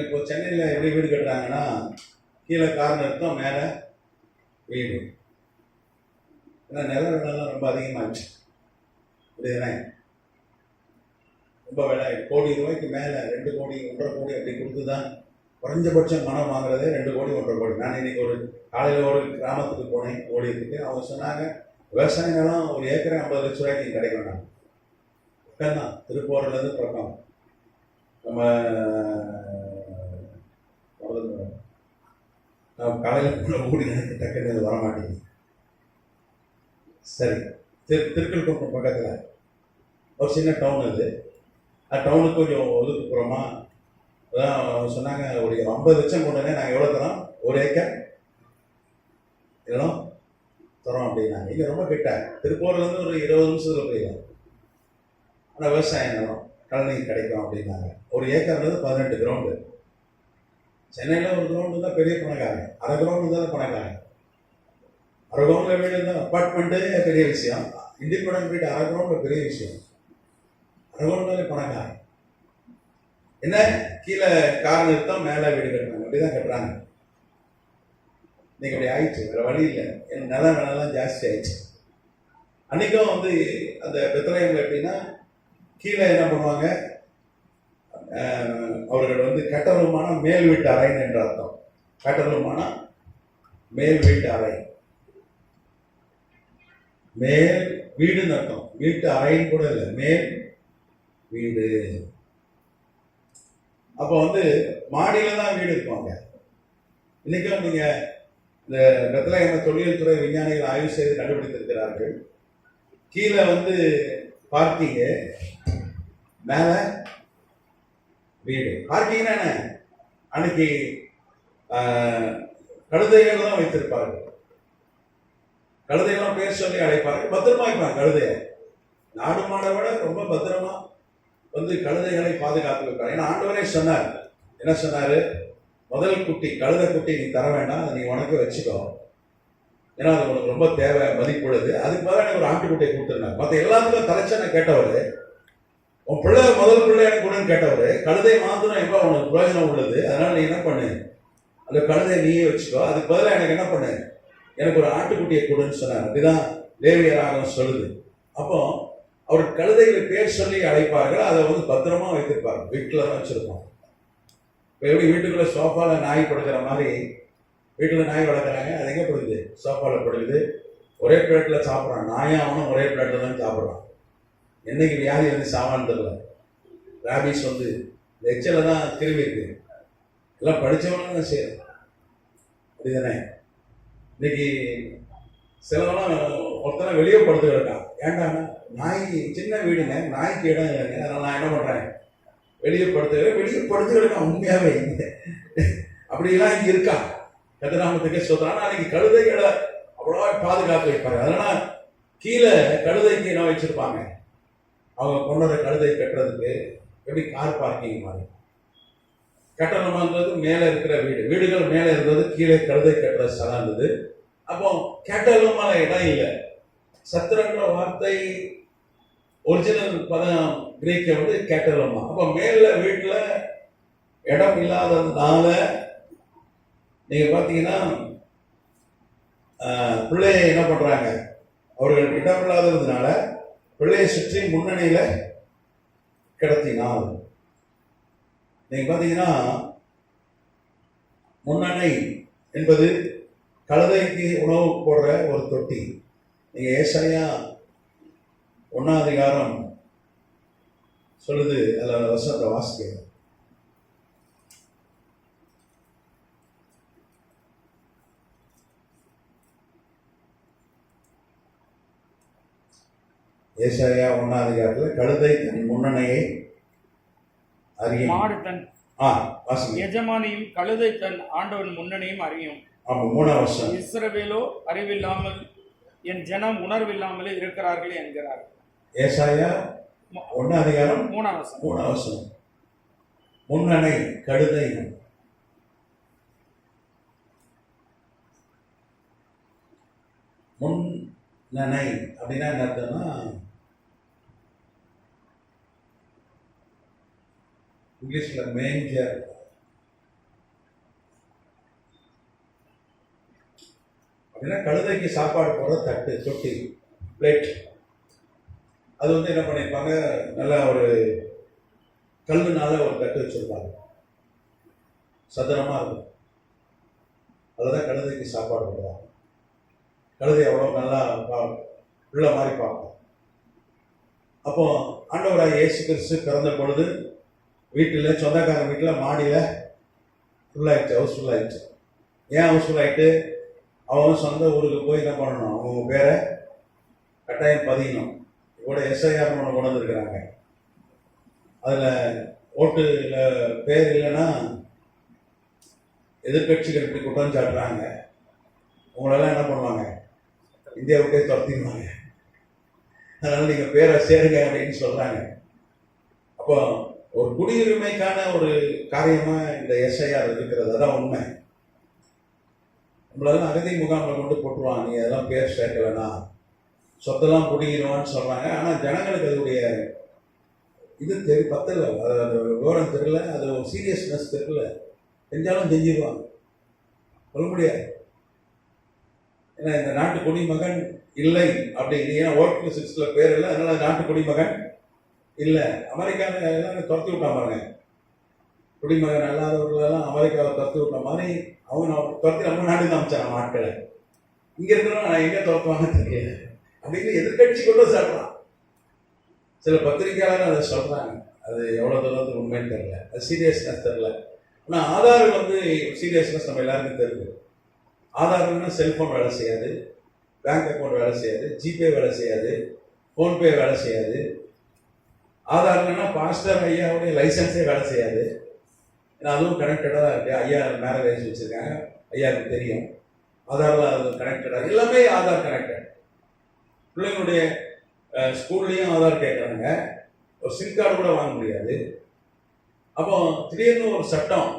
இப்போ சென்னையில் எப்படி வீடு கட்டுறாங்கன்னா, கீழே கார் நிறுத்தம், மேலே வீடு. ஏன்னா நில விலைலாம் ரொம்ப அதிகமாகிடுச்சு, புரியுதுண்ணே. ரொம்ப விலை, ₹1,00,00,000 மேலே, 2 கோடி 1.5 கோடி அப்படி கொடுத்து தான் குறைஞ்சபட்சம் மனம் வாங்குறதே 2 கோடி 1.5 கோடி. நான் இன்னைக்கு ஒரு காலையில் ஒரு கிராமத்துக்கு போனேன் ஓடியதுக்கு. அவங்க சொன்னாங்க விவசாய நிலம் 1 ஏக்கரை 50 லட்ச ரூபாய்க்கு கிடைக்கும். நான் பக்கம் தான், திருப்பூர்லேருந்து பக்கம். நம்ம காலையில் கூட ஓடி எனக்கு டக்குன்னு வரமாட்டேங்குது. சரி, திருக்கல்குன்றம் பக்கத்தில் ஒரு சின்ன டவுன் அது. டவுனுக்கு கொஞ்சம் ஒதுக்குப்புறமா அதான் சொன்னாங்க, ஒரு 50 லட்சம் கொண்டுனே நாங்கள் எவ்வளோ தரோம், 1 ஏக்கர் இடம் தரோம் அப்படின்னாங்க. இங்கே ரொம்ப கிட்ட, திருப்பூர்லேருந்து ஒரு 20 நிமிஷத்தில் போயிடலாம். ஆனால் விவசாயம் நிலம் கழனி கிடைக்கும் அப்படின்னாங்க. 1 ஏக்கர்ன்றது 18 கிரவுண்டு. சென்னையில் ஒரு கிரவுண்டு தான் பெரிய பணக்காரன், 1/2 கிரவுண்டு தான் பணக்காரன். 1/2 கிரவுண்டில் வீடு இருந்தால் அப்பார்ட்மெண்ட்டே பெரிய விஷயம், இண்டிபெண்டன்ட் வீடு 1/2 கிரவுண்டில் பெரிய விஷயம். 1/2 கிரவுண்டாலே பணக்காரன். என்ன, கீழே கார் நிறுத்தம், மேலே வீடு கட்டுறாங்க, அப்படிதான் கட்டுறாங்க. இன்னைக்கு அப்படி ஆயிடுச்சு, வேற வழி இல்லை. என் நிலம் வேணாலாம் ஜாஸ்தி ஆயிடுச்சு. அன்னைக்கும் வந்து அந்த பெத்லஹேம்ல எப்படின்னா, கீழே என்ன பண்ணுவாங்க, அவர்கள் வந்து கட்டருமான மேல் வீட்டு அறைன்னு என்ற அர்த்தம். கட்டருமான மேல் வீட்டு அறை, மேல் வீடுன்னு அர்த்தம். வீட்டு அறைன்னு கூட இல்லை, மேல் வீடு. அப்போ வந்து மாடியில தான் வீடு இருப்பாங்க. இன்னைக்கும் நீங்க இந்த பெத்லஹேம் தொழில் துறை விஞ்ஞானிகள் ஆய்வு செய்து கண்டுபிடித்திருக்கிறார்கள். கீழே வந்து பார்க்கிங்கு, மேல வீடு. பார்க்கிங்னா என்ன, அன்னைக்கு கழுதைகள் தான் வைத்திருப்பார்கள். கழுதையெல்லாம் பேர் சொல்லி அழைப்பார்கள், பத்திரமா வைப்பாங்க கழுதைய. நாடு மாடை விட ரொம்ப பத்திரமா வந்து கழுதைகளை பாதுகாத்து வைப்பாங்க. ஏன்னா ஆண்டவரே சொன்னார், என்ன சொன்னாரு, முதல் குட்டி கழுதை குட்டி நீ தர வேண்டாம், அதை நீ உனக்கு வச்சுக்கோ, ஏன்னா அது உனக்கு ரொம்ப தேவை, மதிப்புள்ளது. அதுக்கு பதிலாக எனக்கு ஒரு ஆட்டுக்குட்டியை கொடுத்துருந்தாங்க. மற்ற எல்லாத்துக்கும் தலைச்சனை கேட்டவர், உன் பிள்ளை முதல் பிள்ளை எனக்கு கொடுன்னு கேட்டவர், கழுதை மாத்திரம் எப்போ உனக்கு பிரயோஜனம் உள்ளது, அதனால நீ என்ன பண்ணு, அந்த கழுதையை நீயே வச்சுக்கோ, அதுக்கு பதிலாக எனக்கு என்ன பண்ணு, எனக்கு ஒரு ஆட்டுக்குட்டியை கொடுன்னு சொன்னார். அப்படிதான் லேவியராகம் சொல்லுது. அப்போ அவர் கழுதைகளை பேர் சொல்லி அழைப்பார்கள், அதை வந்து பத்திரமா வைத்திருப்பாங்க, வீட்டில் தான் வச்சிருப்போம். இப்போ எப்படி வீட்டுக்குள்ள சோஃபால நாய் படுக்கிற மாதிரி வீட்டில் நாய் வளர்க்குறாங்க, அது எங்கே படுக்குது, சோஃபாவில் படுக்குது. ஒரே பிளேட்டில் சாப்பிட்றான், நாயும் அவனும் ஒரே பிளேட்டில் தான் சாப்பிட்றான். என்னைக்கு வியாதி வந்து சாவான்னு தெரியல. ராபிஸ் வந்து இந்த எச்சல தான் திரும்பி இருக்கு. எல்லாம் படித்தவங்க தான் செய்யணும், அப்படிதானே. இன்னைக்கு சிலவெல்லாம் ஒருத்தனை வெளியே படுத்து இருக்கான். ஏன்டா, நாய் சின்ன வீடுங்க, நாய்க்கு இடம் இல்லைங்க, அதனால நான் என்ன பண்ணுறேன், வெளியே படுத்துக்கிறேன் உண்மையாவே அப்படிலாம் இங்க இருக்கா. கதிராமத்துக்கே சொல்றான். அன்னைக்கு கழுதைகளை அவ்வளவா பாதுகாத்து வைப்பாங்க. அதனால கீழே கழுதைக்கு என்ன வச்சிருப்பாங்க, அவங்க கொண்டத கழுதை கட்டுறதுக்கு எப்படி கார் பார்க்கிங் மாதிரி. கட்டணமானது மேலே இருக்கிற வீடுகள் மேலே இருந்தது, கீழே கழுதை கட்டுற ஸ்தலம் இருந்தது. அப்போ கேட்டலமான இடம் இல்லை. சத்திரன்ற வார்த்தை ஒரிஜினல் பதம் கிரீக்க வந்து கேட்டலமா. அப்போ மேல வீட்டுல இடம் இல்லாததுனால நீங்க பாத்தீங்கன்னா பிள்ளைய என்ன பண்றாங்க, அவர்கள் இடம் இல்லாததுனால பிள்ளையை சுற்றி முன்னணியில கிடத்தினால். நீங்க பாத்தீங்கன்னா முன்னணை என்பது கழுதைக்கு உணவு போடுற ஒரு தொட்டி. நீங்க ஏசாயா 1ஆம் அதிகாரம் சொல்லுது, அதில் வசனத்தை வாசிக்க. ஏசாயா 1ஆம் அதிகாரத்தில் கழுதை தன் முன்னணையை அறியும், மாடு தன் வாசிங்க. எஜமானியும் கழுதை தன் ஆண்டவன் முன்னணியும் அறியும். ஆமா, 3ஆம் வருஷம். இஸ்ரவேலோ அறிவில்லாமல் என் ஜனம் உணர்வில்லாமலே இருக்கிறார்கள் என்கிறார். ஏசாயா 1ஆம் அதிகாரம் 3ஆம் வசனம். 3ஆம் வசனம். முன்னணை கழுதை. முன்னணை அப்படின்னா என்ன அர்த்தம்னா, இங்கிலீஷ்ல மேஞ்சர். அப்படின்னா கழுதைக்கு சாப்பாடு போடுற தட்டு, தொட்டி, பிளேட். அது வந்து என்ன பண்ணியிருப்பாங்க, நல்லா ஒரு கல்லுனால ஒரு தட்டு வச்சிருப்பாங்க, சதுரமா இருக்கும். அதுதான் கழுதைக்கு சாப்பாடு போடுவாங்க. கழுதை அவ்வளோ நல்லா உள்ள மாதிரி பார்ப்போம். அப்போ ஆண்டவராக இயேசு கிறிஸ்து பிறந்த பொழுது வீட்டில், சொந்தக்காரன் வீட்டில் மாடியில் ஃபுல்லாகிடுச்சு, ஹவுஸ் ஃபுல்லாகிடுச்சு. ஏன் ஹவுஸ் ஃபுல் ஆகிட்டு, அவன் சொந்த ஊருக்கு போய் என்ன பண்ணணும், அவங்க பேரை கட்டாயம் பதியணும். கூட எஸ்ஐஆர் ஒன்று கொண்டு வந்துருக்கிறாங்க. அதில் ஓட்டுல பேர் இல்லைன்னா எதிர்கட்சிகள் இப்படி குற்றம் சாட்டுறாங்க, உங்களெல்லாம் என்ன பண்ணுவாங்க, இந்தியாவுக்கே துரத்திடுவாங்க. அதனால நீங்கள் பேரை சேருங்க அப்படின்னு சொல்கிறாங்க. அப்போ ஒரு குடியுரிமைக்கான ஒரு காரியமாக இந்த எஸ்ஐஆர் இருக்கிறது, அதான் உண்மை. நம்மளெல்லாம் அகதி முகாமில் கொண்டு போட்டுருவாங்க, நீ அதெல்லாம் பேர் சேர்க்கலைன்னா சொத்தெல்லாம் குடியிருவான்னு சொல்கிறாங்க. ஆனால் ஜனங்களுக்கு அதோடைய இது பத்தல, அது விவரம் தெரியல, அது ஒரு சீரியஸ்னஸ் தெரியல. செஞ்சாலும் செஞ்சிருவாங்க, சொல்ல முடியாது. ஏன்னா இந்த நாட்டு குடிமகன் இல்லை அப்படின்னு, ஏன்னா ஓட்டு சிக்ஸில் பேர் இல்லை, அதனால நாட்டு குடிமகன் இல்லை. அமெரிக்காவில் எல்லாம் துரத்தி விட்டா பாருங்க, குடிமகன் அல்லாதவர்களெல்லாம் அமெரிக்காவை துரத்தி விட்ட மாதிரி அவங்க துரத்தி நம்ம நாட்டுக்கு அமைச்சாங்க ஆட்களை. இங்கே இருக்கிறவங்க நான் எங்கே துரத்துவாங்கன்னு தெரியல அப்படின்னு எதிர்கட்சி கூட சொல்கிறான். சில பத்திரிகையாளர் அதை சொல்கிறாங்க. அது எவ்வளோ தூரத்துக்கு உண்மைன்னு தெரியல, அது சீரியஸ்னஸ் தெரியல. ஆனால் ஆதார் வந்து சீரியஸ்னஸ் நம்ம எல்லாருக்கும் தெரியுது. ஆதார்னா செல்ஃபோன் வேலை செய்யாது, பேங்க் அக்கௌண்ட் வேலை செய்யாது, ஜிபே வேலை செய்யாது, ஃபோன்பே வேலை செய்யாது. ஆதார்னா பாஸ்டர் ஐயாவுடைய லைசன்ஸே வேலை செய்யாது. ஏன்னா அதுவும் கனெக்டடாக தான் இருக்குது. ஐயா மேரேஜ் வச்சுருக்காங்க, ஐயாவுக்கு தெரியும். ஆதாரில் அது கனெக்டடாக, எல்லாமே ஆதார் கனெக்டட். பிள்ளைங்களுடைய ஸ்கூல்லையும் ஆதார் கேட்குறாங்க, ஒரு சிம் கார்டு கூட வாங்க முடியாது. அப்போ திடீர்னு ஒரு சட்டம்,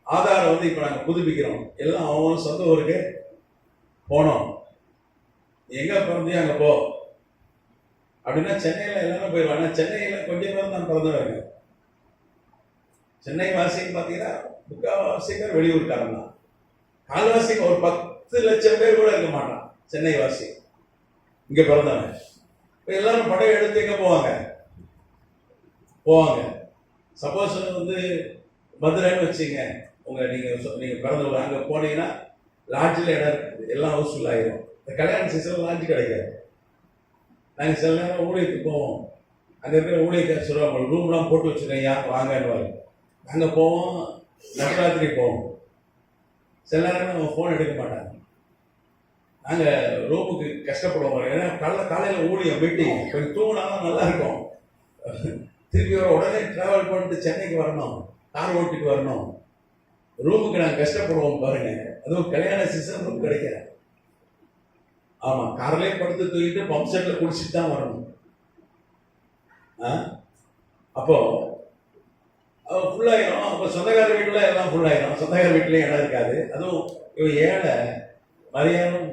ஆதாரை வந்து இப்போ நாங்கள் புதுப்பிக்கிறோம், எல்லாம் அவங்க சொந்த ஊருக்கு போனோம், எங்கே பிறந்தையோ அங்கே போ அப்படின்னா சென்னையில் எல்லாரும் போயிடுவாங்க. சென்னையில் கொஞ்சம் பேர் தான் பிறந்தவங்க. சென்னை வாசின்னு பார்த்தீங்கன்னா முக்கால்வாசி பேர் வெளியூர்காரன் தான். கால்வாசி ஒரு 10 லட்சம் பேர் கூட இருக்க மாட்டான் சென்னை வாசி இங்கே பிறந்தவன். இப்போ எல்லாரும் படம் எடுத்து எங்கே போவாங்க. சப்போஸ் வந்து மதுரைன்னு வச்சுங்க, நீங்கள் பிறந்த ஊர், அங்கே போனீங்கன்னா லாட்ஜில் இடம் இருக்குது, எல்லாம் ஹவுஸ்ஃபுல் ஆகிடும். இந்த கல்யாண சீசனில் லாட்ஜ் கிடைக்காது. நாங்கள் சில நேரம் ஊழியத்துக்கு போவோம், அங்கே இருக்கிற ஊழியக்கார சொல்லுவாங்க, ரூம்லாம் போட்டு வச்சுருக்கேன், யார் வாங்கன்னு. அங்கே போவோம், நடுராத்திரி போவோம். சில நேரம் நம்ம ஃபோன் எடுக்க மாட்டாங்க. நாங்கள் ரூமுக்கு கஷ்டப்படுவோம். ஏன்னா காலையில் ஊழியம் மீட்டிங், கொஞ்சம் தூங்கினாலும் நல்லா இருக்கும். திருப்பி வர உடனே டிராவல் பண்ணிட்டு சென்னைக்கு வரணும், கார் ஓட்டிட்டு வரணும், ரூமுக்கு நாங்கள் கஷ்டப்படுவோம் பாருங்க. அதுவும் கல்யாண சீசன் ரூம் கிடைக்கல. ஆமா, கார்லயே படுத்து தூக்கிட்டு பம்ப் செட்ல குடிச்சிட்டு தான் வரணும். அப்போ ஃபுல்லாயிரும். அப்போ சொந்தக்கார வீட்டுல எல்லாம் ஃபுல்லாயிரும், சொந்தக்கார வீட்டுலயும் இடம் இருக்காது. அதுவும் இவன் ஏழை, மரியாதும்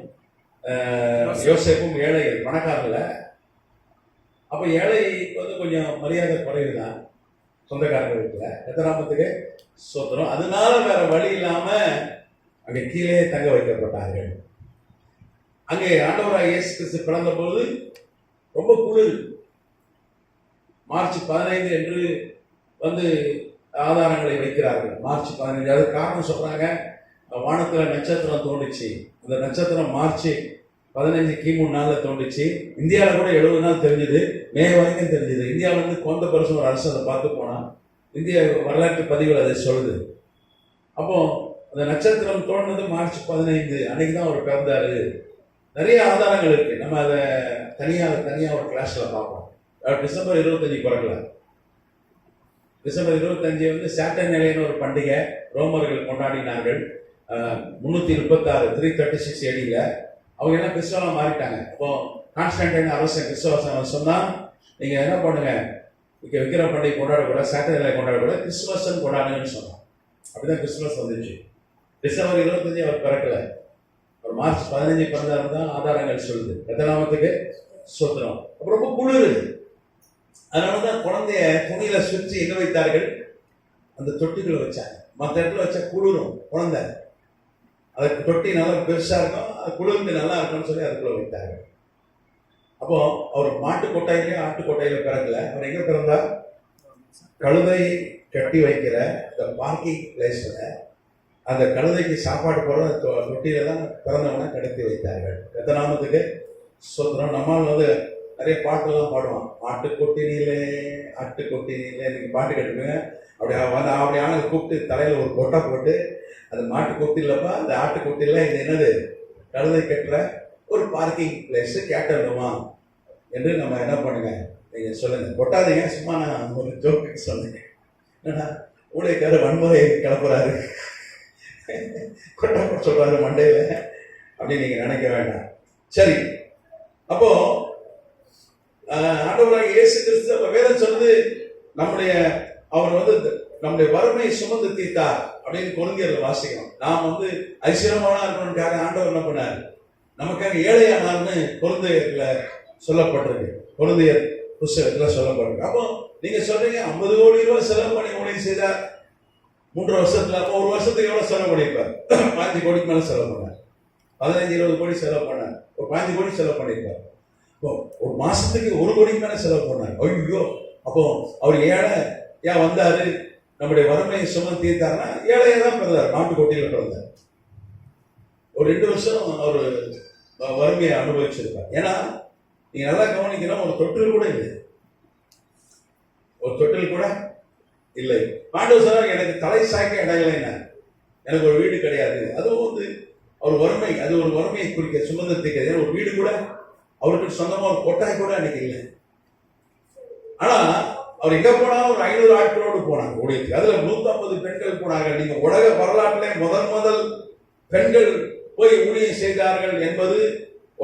யோசேப்பும் ஏழைகள், பணக்காரர்ல. அப்போ ஏழைக்கு வந்து கொஞ்சம் மரியாதை குறைவு தான் சொந்தக்காரங்க வீட்டுல. எத்தனாமத்துக்கு சொந்தம். அதனால வேற வழி இல்லாம அங்கே கீழே தங்க வைக்கப்பட்டார்கள். அங்கே ஆண்டவராக இயேசு கிறிஸ்து பிறந்த போது ரொம்ப குளிர். மார்ச் 15 என்று வந்து ஆதாரங்களை வைக்கிறார்கள். மார்ச் 15. அது காரணம் சொல்றாங்க, வானத்துல நட்சத்திரம் தோன்றுச்சு. அந்த நட்சத்திரம் மார்ச் 15 கிமு நாள்ல தோன்றுச்சு. இந்தியாவில் கூட 70 நாள் தெரிஞ்சது, மே வரைக்கும் தெரிஞ்சது. இந்தியாவில இருந்து கொண்ட பரிசு ஒரு அரசு அதை பார்த்து போனா இந்திய வரலாற்று பதிவுகள் அதை சொல்லுது. அப்போ அந்த நட்சத்திரம் தோன்றது மார்ச் 15 அன்னைக்கு தான் அவர் பிறந்தாரு. நிறைய ஆதாரங்கள் இருக்கு. நம்ம அதை தனியா ஒரு கிளாஸ்ல பார்ப்போம். டிசம்பர் 25 பிறக்கல. டிசம்பர் 25 வந்து சாட்டன் நிலையான ஒரு பண்டிகை ரோமர்கள் கொண்டாடினார்கள். 336 336 ஏடியில அவங்க எல்லாம் கிறிஸ்தவம் மாறிட்டாங்க. அப்போ கான்ஸ்டன்டைன் அரசன் கிறிஸ்தவ சொன்னா, நீங்க என்ன பண்ணுங்க, இங்க விக்கிர பண்டிகை கொண்டாடக்கூடாது, சாட்டன் நிலை கொண்டாடக்கூடாது, கிறிஸ்துமஸ் கொண்டாடுங்கன்னு சொன்னான். அப்படிதான் கிறிஸ்துமஸ் வந்துச்சு. டிசம்பர் 25 அவர் பிறக்கல, ஒரு மார்ச் 15 பிறந்தாரு தான் ஆதாரங்கள் சொல்லுது. எத்தனாமத்துக்கு சோத்திரம். அப்புறம் ரொம்ப குளிர். அதனாலதான் குழந்தைய துணியில சுற்றி எங்க வைத்தார்கள், அந்த தொட்டிக்குள்ள வச்சாங்க. மற்ற இடத்துல வச்சா குளிரும் குழந்தை, அதுக்கு தொட்டி நல்லா பெருசா இருக்கும், அது குளிர்ந்து நல்லா இருக்கும்னு சொல்லி அதுக்குள்ள வைத்தார்கள். அப்போ அவர் மாட்டு கொட்டாயிலே ஆட்டு கொட்டாயில பிறக்கல. அவர் எங்க பிறந்தார், கழுதை கட்டி வைக்கிற அந்த பார்க்கிங் பிளேஸ்ல அந்த கழுதைக்கு சாப்பாடு போற தொட்டியில தான் பிறந்தவனை கடத்தி வைத்தார்கள். எத்தனாமத்துக்கு சோத்திரம். நம்மால் வந்து நிறைய பாட்டெல்லாம் பாடுவான், ஆட்டுக்கொட்டினிலே ஆட்டுக்கொட்டினிலே. நீங்க பாட்டு கட்டுப்பீங்க. அப்படி ஆளுங்க கூப்பிட்டு தலையில ஒரு கொட்டை போட்டு, அது மாட்டு கொட்டி இல்லப்பா, அந்த ஆட்டுக்கொட்டில இது என்னது, கழுதை கட்டுற ஒரு பார்க்கிங் பிளேஸ், கேட்டணுமா என்று நம்ம என்ன பண்ணுங்க, நீங்க சொல்லுங்க. கொட்டாதீங்க, சும்மா நான் ஒரு ஜோக்கு சொன்னேன். என்னன்னா ஊழியக்காரர் வன்முறை கிளப்புறாரு, கொட்டை சொல்றாரு மண்டையில அப்படின்னு நீங்க நினைக்க வேண்டாம். சரி, அப்போ ஆண்டவராகிய இயேசு கிறிஸ்து வேதம் சொல்லுது, அவர் வந்து நம்முடைய வறுமையை சுமந்து தீர்த்தார் அப்படின்னு கொரிந்தியர்ல வாசிக்கிறோம். நாம் வந்து ஐஸ்வர்யமானா இருக்கணும்காக ஆண்டவர் என்ன பண்ணார், நமக்காக ஏழையானார்னு கொரிந்தியர்ல சொல்லப்பட்டிருக்கு, கொரிந்தியர் புஸ்தகத்துல சொல்லப்பட்டிருக்கு. அப்போ நீங்க சொல்றீங்க 50 கோடி ரூபாய் செலவு பண்ணி ஊழியம் செய்தார் 3 வருஷத்துல. அப்போ ஒரு வருஷத்துக்கு எவ்வளவு செலவு பண்ணியிருப்பார், 5 கோடிக்கு மேல செலவு பண்ணார். 15-20 கோடி செலவு பண்ணார். ஒரு 5 கோடி செலவு பண்ணியிருப்பார். ஒரு மாசத்துக்கு 1 கோடிக்கு மேல செலவு பண்ணார். ஐயோ, அப்போ அவர் ஏழை ஏன் வந்தாரு, நம்முடைய வறுமையை சுமந்து தீர்த்தாருன்னா ஏழையா தான் பிறந்தார், நாட்டுக்கோட்டையில பிறந்தார். ஒரு 2 வருஷம் அவர் வறுமையை அனுபவிச்சிருப்பார். ஏன்னா நீங்க நல்லா கவனிக்கணும், ஒரு தொட்டில் கூட இல்லை, ஒரு தொட்டில் கூட இல்லை. ஆண்டவர் சொன்னார், எனக்கு தலை சாய்க்க இடம் இல்லைன்னா, எனக்கு ஒரு வீடு கிடையாது. அதுவும் வந்து அவர் வறுமை, அது ஒரு வறுமையை குறிக்க சுமந்து தீர்க்கிறது. ஒரு வீடு கூட அவருக்கு சொந்தமா ஒரு கொட்டாய் கூட அன்னைக்கு இல்லை. ஆனா அவர் எங்க போனா ஒரு 500 ஆட்களோடு போனாங்க ஊழியத்துக்கு. அதுல 150 பெண்கள் போனாங்க. நீங்க உலக வரலாற்றிலே முதல் பெண்கள் போய் ஊழியம் செய்தார்கள் என்பது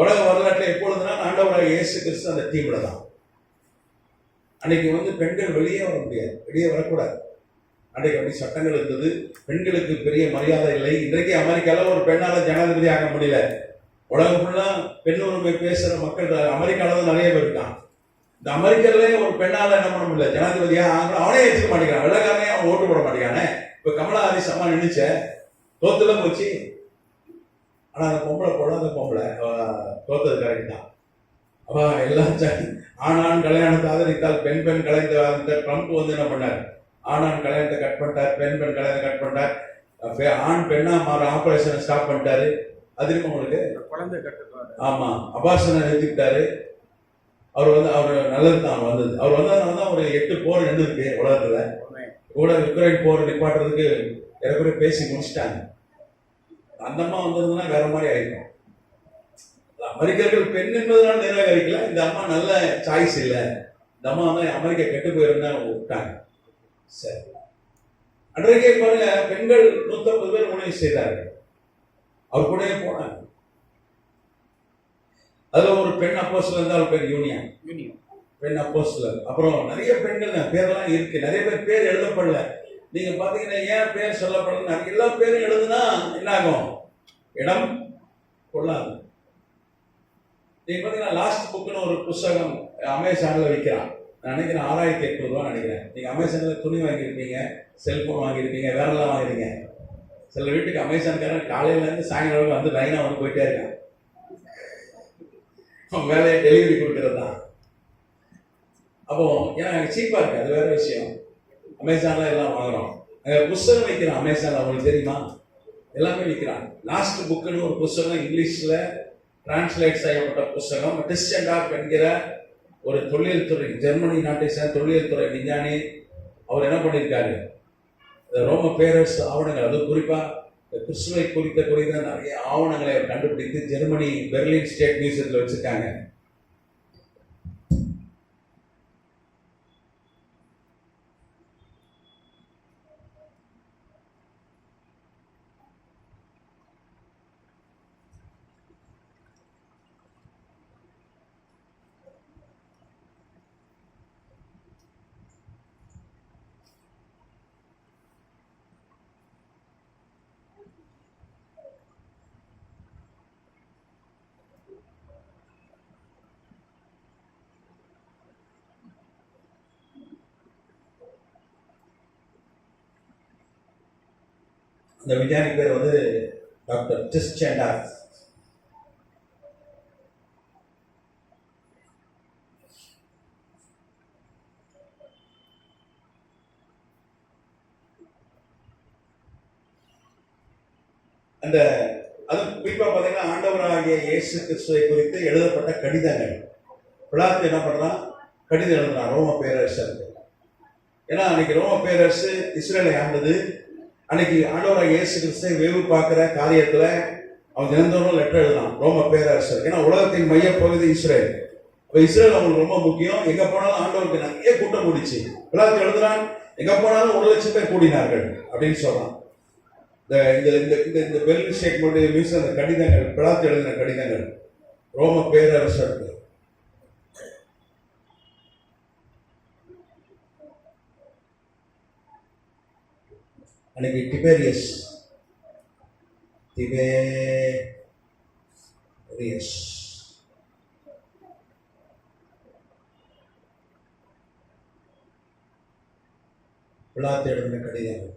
உலக வரலாற்றில் எப்பொழுதுனா ஆண்டவராகிய இயேசு கிறிஸ்து அந்த டீம்ல தான். அன்னைக்கு வந்து பெண்கள் வெளியே வர முடியாது, வெளியே வரக்கூடாது. அன்றைக்கு அப்படி சட்டங்கள் இருந்தது. பெண்களுக்கு பெரிய மரியாதை இல்லை. இன்றைக்கு அமெரிக்கால ஒரு பெண்ணால ஜனாதிபதி ஆக முடியல. உலகம் ஃபுல்லா பெண் உரிமை பேசுற மக்கள் அமெரிக்கால தான் நிறைய பேர் இருக்கான். இந்த அமெரிக்காலே ஒரு பெண்ணால என்ன பண்ண முடியல, ஜனாதிபதியா அவனே ஏற்றுக்க மாட்டேங்கிறான். வெள்ளக்காரனே அவன் ஓட்டு போட மாட்டேங்கானே. இப்ப கமலா ஹாரிஸ் அம்மா நின்னுச்ச, தோத்துல போச்சு. ஆனா அந்த பொம்பளை போடாத பொம்பளை தோத்தது கரெக்ட் தான். அவ எல்லாம் ஆணான் கல்யாணத்தை ஆதரித்தால் பெண் கல்யாணத்தை ட்ரம்ப் வந்து என்ன பண்ணார், ஆணான் கல்யாணத்தை கட் பண்ணிட்டார், பெண் கல்யாணத்தை கட் பண்ணிட்டார், ஆண் பெண்ணா மாற ஆபரேஷனை ஸ்டாப் பண்ணிட்டாரு. அது இருக்கும் உங்களுக்கு குழந்தை கட்டுப்பாடு. ஆமா, அபார்ஷனை நிறுத்திக்கிட்டாரு. அவர் நல்லது தான் வந்தது. அவர் வந்ததுனால தான் ஒரு 8 போர் நின்றுருக்கு உலகத்துல. கூட யுக்ரைன் போர் நிப்பாட்டுறதுக்கு ஏற்கனவே பேசி முடிச்சிட்டாங்க. அந்த அம்மா வந்ததுன்னா வேற மாதிரி ஆயிருக்கும். அமெரிக்கர்கள் பெண் என்பதனால நிராகரிக்கல, இந்த அம்மா நல்ல சாய்ஸ் இல்லை, இந்த நம்ம வந்து அமெரிக்கா கெட்டு போயிருந்தா விட்டாங்க. சரி, அன்றைக்கே பாருங்க பெண்கள் 150 பேர் ஊழியம் செய்தார்கள், அவர் கூடயே போனாங்க. அதுல ஒரு பெண் அப்போஸ்தலர் இருந்தால் அவர் பேர் யூனியன், பெண் அப்போஸ்தலர். அப்புறம் நிறைய பெண்கள் பேரெல்லாம் இருக்கு, நிறைய பேர் பேர் எழுதப்படல. நீங்க பாத்தீங்கன்னா ஏன் பேர் சொல்லப்படல, எல்லா பேரும் எழுதுனா என்ன ஆகும், இடம் கொள்ளாது. நீங்க பாத்தீங்கன்னா லாஸ்ட் புக்னு ஒரு புத்தகம் அமேசான்ல விற்கிறான், நான் நினைக்கிறேன் 6800 ரூபா நினைக்கிறேன். நீங்க அமேசான்ல துணி வாங்கியிருப்பீங்க, செல்போன் வாங்கியிருப்பீங்க, வேற எல்லாம் வாங்குறீங்க. சில வீட்டுக்கு அமேசான்காரன் காலையில இருந்து சாயங்காலம் வந்து லைனா வந்து போயிட்டே இருக்கான், வேலையை டெலிவரி கொடுக்கறது தான். அப்போ ஏன்னா சீப்பா இருக்கு, அது வேற விஷயம். அமேசான்ல எல்லாம் வாங்குறோம். புத்தகம் வைக்கிறான் அமேசான்ல, உங்களுக்கு தெரியுமா, எல்லாமே விற்கிறான். லாஸ்ட் புக்னு ஒரு புத்தகம் இங்கிலீஷ்ல டிரான்ஸ்லேட் செய்யப்பட்ட புத்தகம், டிஸ்டன்டாப் என்கிற ஒரு தொழில் துறை, ஜெர்மனி நாட்டை சேர்ந்த தொழில் துறை விஞ்ஞானி. அவர் என்ன பண்ணியிருக்காரு, ரோம பேரரசு ஆவணங்கள், அது குறிப்பா கிறிஸ்துவை குறித்த நிறைய ஆவணங்களை அவர் கண்டுபிடித்து ஜெர்மனி பெர்லின் ஸ்டேட் மியூசியத்தில் வச்சிருக்காங்க. அந்த விஞ்ஞானி பேர் வந்து டாக்டர் டிஸ்டன்டாப். அந்த அது குறிப்பா பாத்தீங்கன்னா ஆண்டவராகிய இயேசு கிறிஸ்துவை குறித்து எழுதப்பட்ட கடிதங்கள். பிலாத்து என்ன பண்றான், கடிதம் எழுதுறான் ரோம பேரரசருக்கு. ஏன்னா அன்னைக்கு ரோம பேரரசு இஸ்ரேலை ஆண்டது. அன்னைக்கு ஆண்டவராகிய இயேசு கிறிஸ்துவை வேவு பார்க்கிற காரியத்துல அவன் தினந்தோறும் லெட்டர் எழுதுறான் ரோம பேரரசர். ஏன்னா உலகத்தின் மையப்பகுதி இஸ்ரேல், இப்போ இஸ்ரேல் அவங்களுக்கு ரொம்ப முக்கியம். எங்க போனாலும் ஆண்டவருக்கு நிறைய கூட்டம் கூடிச்சு. பிலாத்து எழுதுறான், எங்க போனாலும் 1,00,000 பேர் கூடினார்கள் அப்படின்னு சொல்றான். இந்த பெர்லின் ஸ்டேட் மியூசியம், அந்த கடிதங்கள், பிலாத்து எழுதின கடிதங்கள் ரோம பேரரசருக்கு. அன்னைக்கு டிபேரியஸ் பிலாத்து எழுதின கடிதங்கள்.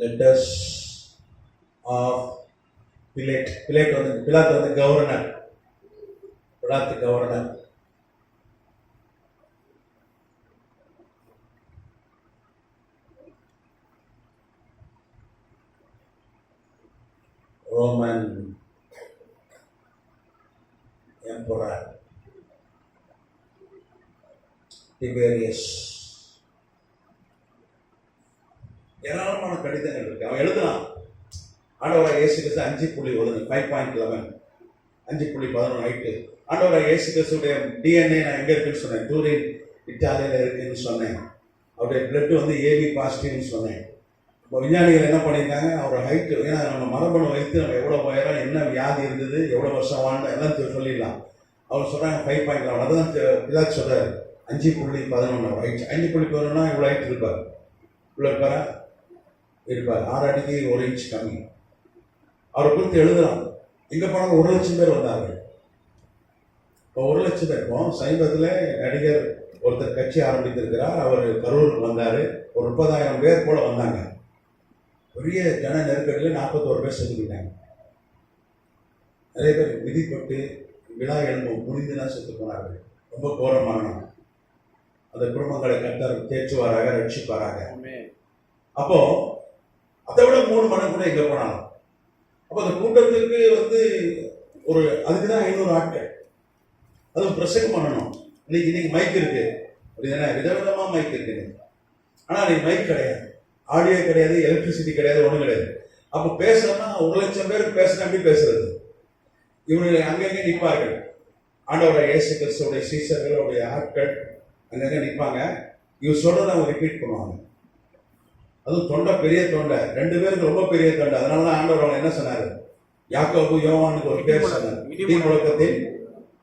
Letters of Pilate. பிலாத்து வந்து கவர்னர், பிலாத்து கவர்னர். Roman emperor Tiberias. ஏராளமான கடிதங்கள் இருக்கு. அவன் எழுதுறான் ஆண்டவராகிய இயேசு கிறிஸ்து 5.11 5.11 5.11 ஹைட்டு. ஆண்டவராகிய இயேசு கிறிஸ்துடைய டிஎன்ஏ நான் எங்க இருக்குன்னு சொன்னேன், டூரின் இட்டாலியில இருக்குன்னு சொன்னேன். அவருடைய பிளட் வந்து ஏபி பாசிட்டிவ்னு சொன்னேன். இப்போ விஞ்ஞானிகள் என்ன பண்ணியிருக்காங்க, அவர் ஹைட்டு, ஏன்னா நம்ம மரபணு வைத்து நம்ம எவ்வளோ உயரம், என்ன வியாதி இருந்தது, எவ்வளோ வருஷம் வாழ்ந்த எல்லாம் சொல்லிடலாம். அவர் சொல்றாங்க 5.11. அதுதான் பிலாத்து சொல்றாரு 5.11 ஹைட். 5.11 இவ்வளோ ஹைட் இருப்பார், இவ்வளோ இருப்பாரா, இருப்பார் 6 அடிக்கு 1 இன்ச் கம்மி. அவரை குறித்து எழுதுறான். எங்க போனாலும் 1,00,000 பேர் வந்தார்கள். இப்போ 1,00,000 பேர். இப்போ சமீபத்தில் நடிகர் ஒருத்தர் கட்சி ஆரம்பித்திருக்கிறார், அவர் கரூருக்கு வந்தாரு. ஒரு 30,000 பேர் போல வந்தாங்க. பெரிய ஜன நெருக்கடியில் 41 பேர் செத்துக்கிட்டாங்க. நிறைய பேர் விதிப்பட்டு விழா எழும்பு முடிந்துதான் செத்து போனார்கள். ரொம்ப கோரமான அந்த குடும்பங்களை கர்த்தர் தேற்றுவாராக, ரட்சிப்பாராக. அப்போ அதை விட 3 மடங்கு கூட எங்க போனாலும். அப்போ அந்த கூட்டத்திற்கு வந்து அதுக்குதான் 500 ஆட்கள். அதுவும் பிரசங்கம் பண்ணணும். இன்னைக்கு மைக் இருக்கு, அப்படிதானே? விதவிதமா மைக் இருக்கு. ஆனா நீ மைக் கிடையாது, ஆடியோ கிடையாது, எலக்ட்ரிசிட்டி கிடையாது, ஒண்ணும் கிடையாது. அப்ப பேசணும்னா 1,00,000 பேருக்கு பேசணும். எப்படி பேசுறது? இவங்க அங்கங்க நிற்பார்கள். ஆண்டவருடைய இயேசு கிறிஸ்துவுடைய சீசர்களுடைய ஆட்கள் அங்கங்க நிற்பாங்க. இவர் சொல்றதை அவங்க ரிப்பீட் பண்ணுவாங்க. அதுவும் தொண்டை, பெரிய தொண்டை, 2 பேருக்கு ரொம்ப பெரிய தொண்டை. அதனாலதான் ஆண்டவர் அவங்க என்ன சொன்னாரு? யாக்கோபு யோவானுக்கு ஒரு பேர் சொன்னார், இடி முழக்கத்தின்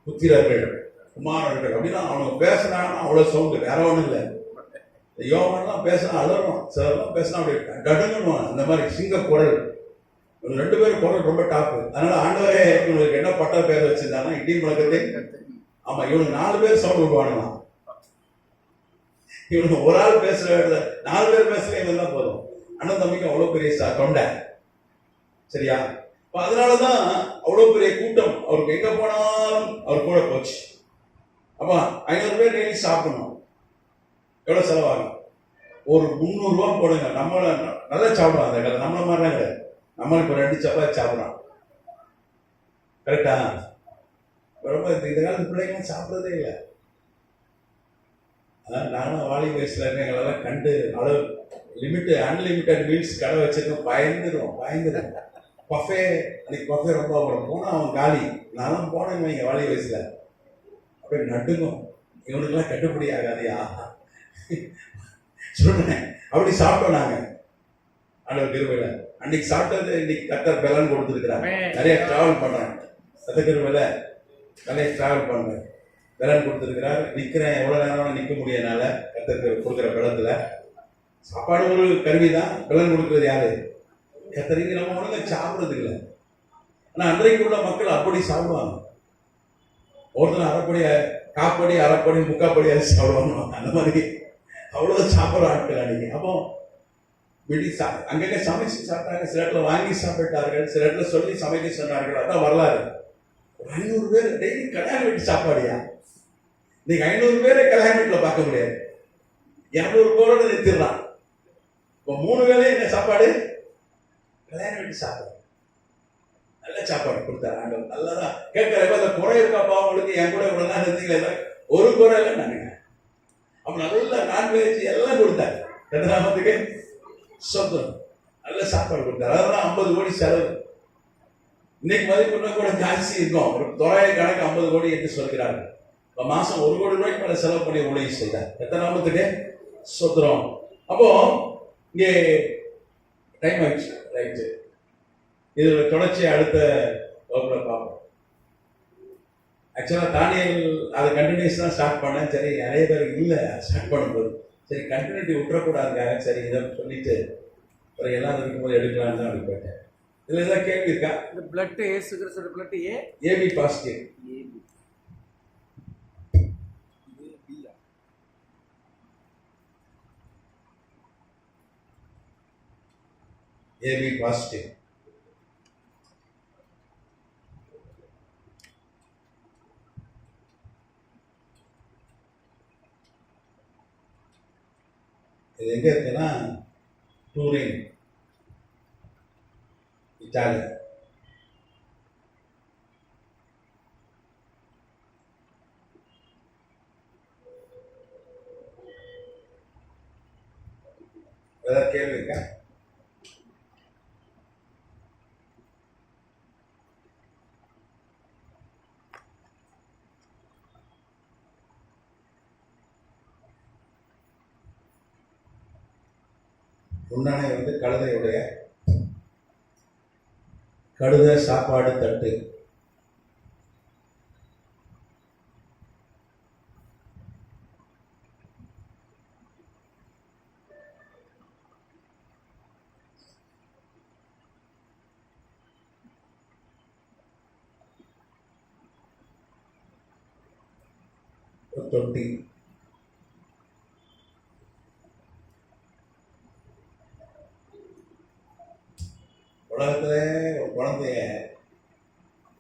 புத்திரர்கள், குமாரர்கள். அப்படின்னா அவங்க பேசினாங்கன்னா அவ்வளவு சவுண்டு, வேற ஒண்ணும் இல்லை. யோவான்லாம் பேசினா அலறும், சிலர்லாம் பேசினா அப்படி டடுங்கணுவான். அந்த மாதிரி சிங்க குரல். 2 பேரும் குரல் ரொம்ப டாப்பு. அதனால ஆண்டவரே இவங்களுக்கு என்ன பட்ட பேர் வச்சிருந்தாங்கன்னா இடி முழக்கத்தை. ஆமா, இவனுக்கு 4 பேர் சவுண்ட் விடுவானுங்க. இவனுக்கு ஒரு ஆள் பேசுற 4 பேர் பேசுற இவன் தான் போதும். அண்ணன் தம்பிக்கு அவ்வளவு பெரிய தொண்டை. சரியா? அதனாலதான் அவ்வளவு பெரிய கூட்டம். அவருக்கு எங்க போனாலும் அவர் கூட போச்சு. அப்ப 500 பேர் டெய்லி சாப்பிடணும். எவ்வளவு செலவாகும்? ஒரு 300 ரூபாய் போடுங்க. நம்ம நல்லா சாப்பிடலாம். அந்த காலத்துல நம்மள மாதிரிலாம் கிடையாது. நம்ம இப்ப 2 சப்பாத்தி சாப்பிடலாம். கரெக்டா? ரொம்ப இந்த காலத்து பிள்ளைங்க சாப்பிடறதே இல்லை. நானும் வாலி வயசுல இருக்க எங்களெல்லாம் கண்டு அளவு லிமிட் அன்லிமிட்டட் மீல்ஸ் கடை வச்சிருக்கோம். பயந்துடும். பஃபே, அன்னைக்கு பஃபே ரொம்ப போனா அவன் காலி. நானும் போனேன் வைங்க வாலி வயசுல. அப்படியே நடுங்கும். இவனுக்கெல்லாம் கட்டுப்படி ஆகாதியா சொல்றேன். அப்படி சாப்பிட்டோம் நாங்க. ஆண்டவர் கிருபையில அன்னைக்கு சாப்பிட்டது இன்னைக்கு கர்த்தர் பலன் கொடுத்துருக்கிறார். நிறைய டிராவல் பண்றேன். கர்த்தர் கிருபையில நிறைய டிராவல் பண்றேன், பலன் கொடுத்துருக்கிறார். நிக்கிறேன், எவ்வளவு நேரம் நிக்க முடியனால கர்த்தர் கொடுக்குற பலத்துல. சாப்பாடு ஒரு கருவிதான், பலன் கொடுக்கறது யாரு? கர்த்தர். நம்ம ஒழுங்கா சாப்பிடுறது இல்லை. ஆனா அன்றைக்கு உள்ள மக்கள் அப்படி சாப்பிடுவாங்க. ஒருத்தர் அரைப்படி, காப்படி, அரைப்படி, முக்காப்படி அரிசி சாப்பிடுவாங்க. அந்த மாதிரி அவ்வளவு சாப்பிட்ற ஆட்கள் அன்னைக்கு. அப்போ விடி அங்கங்க சமைச்சு சாப்பிட்டாங்க. சில இடத்துல வாங்கி சாப்பிட்டார்கள், சில இடத்துல சொல்லி சமைக்க சொன்னார்கள். அதான் வரலாறு. 500 பேர் டெய்லி கல்யாண வீட்டு சாப்பாடியா? இன்னைக்கு 500 பேரை கல்யாண வீட்டுல பார்க்க முடியாது. 200 பேரோட நிறுத்திடலாம். இப்போ 3 வேளையும் என்ன சாப்பாடு? கல்யாண வீட்டு சாப்பாடு. நல்ல சாப்பாடு கொடுத்தாரு ஆண்டவர். நல்லதான் கேட்கிறப்ப அந்த குறை இருக்காப்பா உங்களுக்கு, என் கூட இவ்வளவு நாள் இருந்தீங்களா? ஒரு குறை இல்லை நானுங்க. அப்ப நல்ல நான்வெஜ் எல்லாம் கொடுத்தாரு. கதிராமத்துக்கு சொந்தம் நல்ல சாப்பாடு கொடுத்தாரு. அதெல்லாம் 50 கோடி செலவு. இன்னைக்கு மதிப்பு கூட ஜாஸ்தி இருக்கும். ஒரு தொகையை கணக்கு 50 கோடி என்று சொல்கிறார்கள். இப்ப மாசம் 1 கோடி ரூபாய்க்கு மேல செலவு பண்ணி ஊழியம் செய்தார். கதிராமத்துக்கு சொந்தம். அப்போ இங்கே டைம் ஆயிடுச்சு. ரைட்டு, இது தொடர்ச்சி அடுத்த வகுப்புல பார்ப்போம். ஆக்சுவலா தானியல் அதை கண்டினியூஸ் தான் ஸ்டார்ட் பண்ணேன். சரி, நிறைய பேர் இல்லை ஸ்டார்ட் பண்ணும்போது. சரி, கண்டினியூட்டி விட்டுறக்கூடாதுக்காக சரி இதை சொல்லிட்டு அப்புறம் எல்லாம் இருக்கும்போது எடுக்கலான்னு தான் அப்படி போயிட்டேன். இதுல ஏதாவது கேள்வி இருக்கா? இந்த பிளட் ஏசு கிறிஸ்துவோட blood AB positive. AB positive. இது எங்க இருக்குன்னா டூரின், இத்தாலி. ஏதாவது கேள்வி இருக்கா? முன்னாடி கழுதையுடைய கழுதை சாப்பாடு தட்டு. தொட்டி. உலகத்துல ஒரு குழந்தைய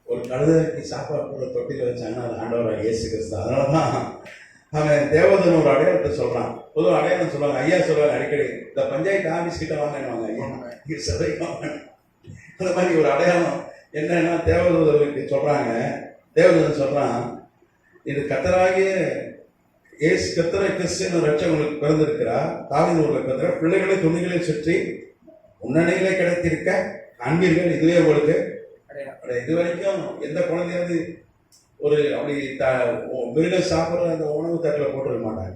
ஒரு கழுதைக்கு சாப்பாடு போடுற தொட்டில வச்சாங்கன்னா அது ஆண்டவராக இயேசு கிறிஸ்து. அதனாலதான் அவன் தேவதன் ஒரு அடையாளத்தை சொல்றான். பொதுவாக அடையாளம் சொல்லுவாங்க. ஐயா சொல்லுவாங்க அடிக்கடி, இந்த பஞ்சாயத்து ஆபீஸ் கிட்ட வாங்கினாங்க ஐயா சபை வாங்க. அந்த மாதிரி ஒரு அடையாளம் என்னன்னா தேவதூதர்களுக்கு சொல்றாங்க. தேவதூதன் சொல்றான், இது கர்த்தராகிய இயேசு கர்த்தரை கிறிஸ்துவின் ரட்சகனுக்கு பிறந்திருக்கிறார். தாவீது ஊரில் பிறந்தார். பிள்ளைகளை துணிகளை சுற்றி முன்னணியிலே கிடைத்திருக்க அன்பீர்கள். இதுவே உங்களுக்கு இது வரைக்கும் எந்த குழந்தையாவது ஒரு அப்படி மிருகம் சாப்பிட்ற அந்த உணவு தட்டில் போட்டுருக்க மாட்டாங்க.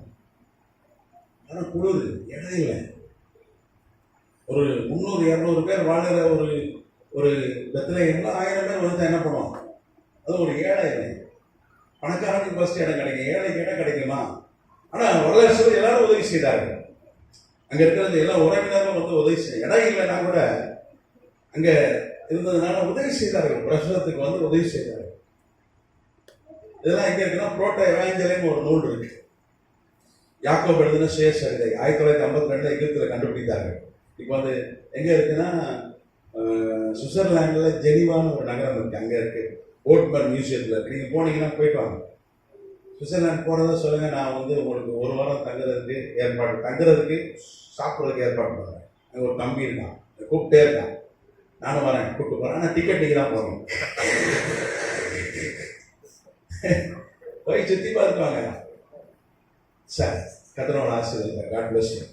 ஆனால் குளிர் இடம் இல்லை. ஒரு 300-200 பேர் வாழ்கிற ஒரு பெத்லகேம்ல 1000 பேர் வந்து என்ன பண்ணுவோம்? அது ஒரு ஏழை இல்லை. பணக்காரனுக்கு ஃபர்ஸ்ட் இடம் கிடைக்கும், ஏழைக்கு இடம் கிடைக்குமா? ஆனால் வரலாற்று எல்லாரும் உதவி செய்தார்கள். அங்கே இருக்கிறது எல்லா உறவினரும் வந்து உதவி செய்ய இடம் இல்லைன்னா கூட அங்கே இருந்ததுனால உதவி செய்தார்கள். பிரசவத்துக்கு வந்து உதவி செய்தார்கள். இதெல்லாம் எங்கே இருக்குன்னா புரோட்டோ எவாஞ்சலியம் ஒரு நூல் இருக்கு. யாக்கோபு எழுதின சுயசரிதை 1952 எகிப்தில் கண்டுபிடித்தார்கள். இப்போ அது எங்கே இருக்குன்னா சுவிட்சர்லாண்டில் ஜெனிவான்னு ஒரு நகரம் இருக்குது. அங்கே இருக்குது. ஓட்மர் மியூசியத்தில் இருக்குது. நீங்கள் போனீங்கன்னா போயிட்டு வாங்க. சுவிட்சர்லாந்து போகிறத சொல்லுங்கள். நான் வந்து உங்களுக்கு ஒரு வாரம் தங்குறதுக்கு சாப்பிட்றதுக்கு ஏற்பாடு பண்ணுறேன். அங்கே ஒரு தம்பி இருக்கான், கூப்பிட்டே இருக்கான். நானும் வரேன், கூப்பிட்டு போகிறேன். ஆனால் டிக்கெட் நீங்கள் தான் போகணும். போய் சுற்றி பார்த்துவாங்க. சார் கத்திரவோட ஆசீர்வாதம். God bless you.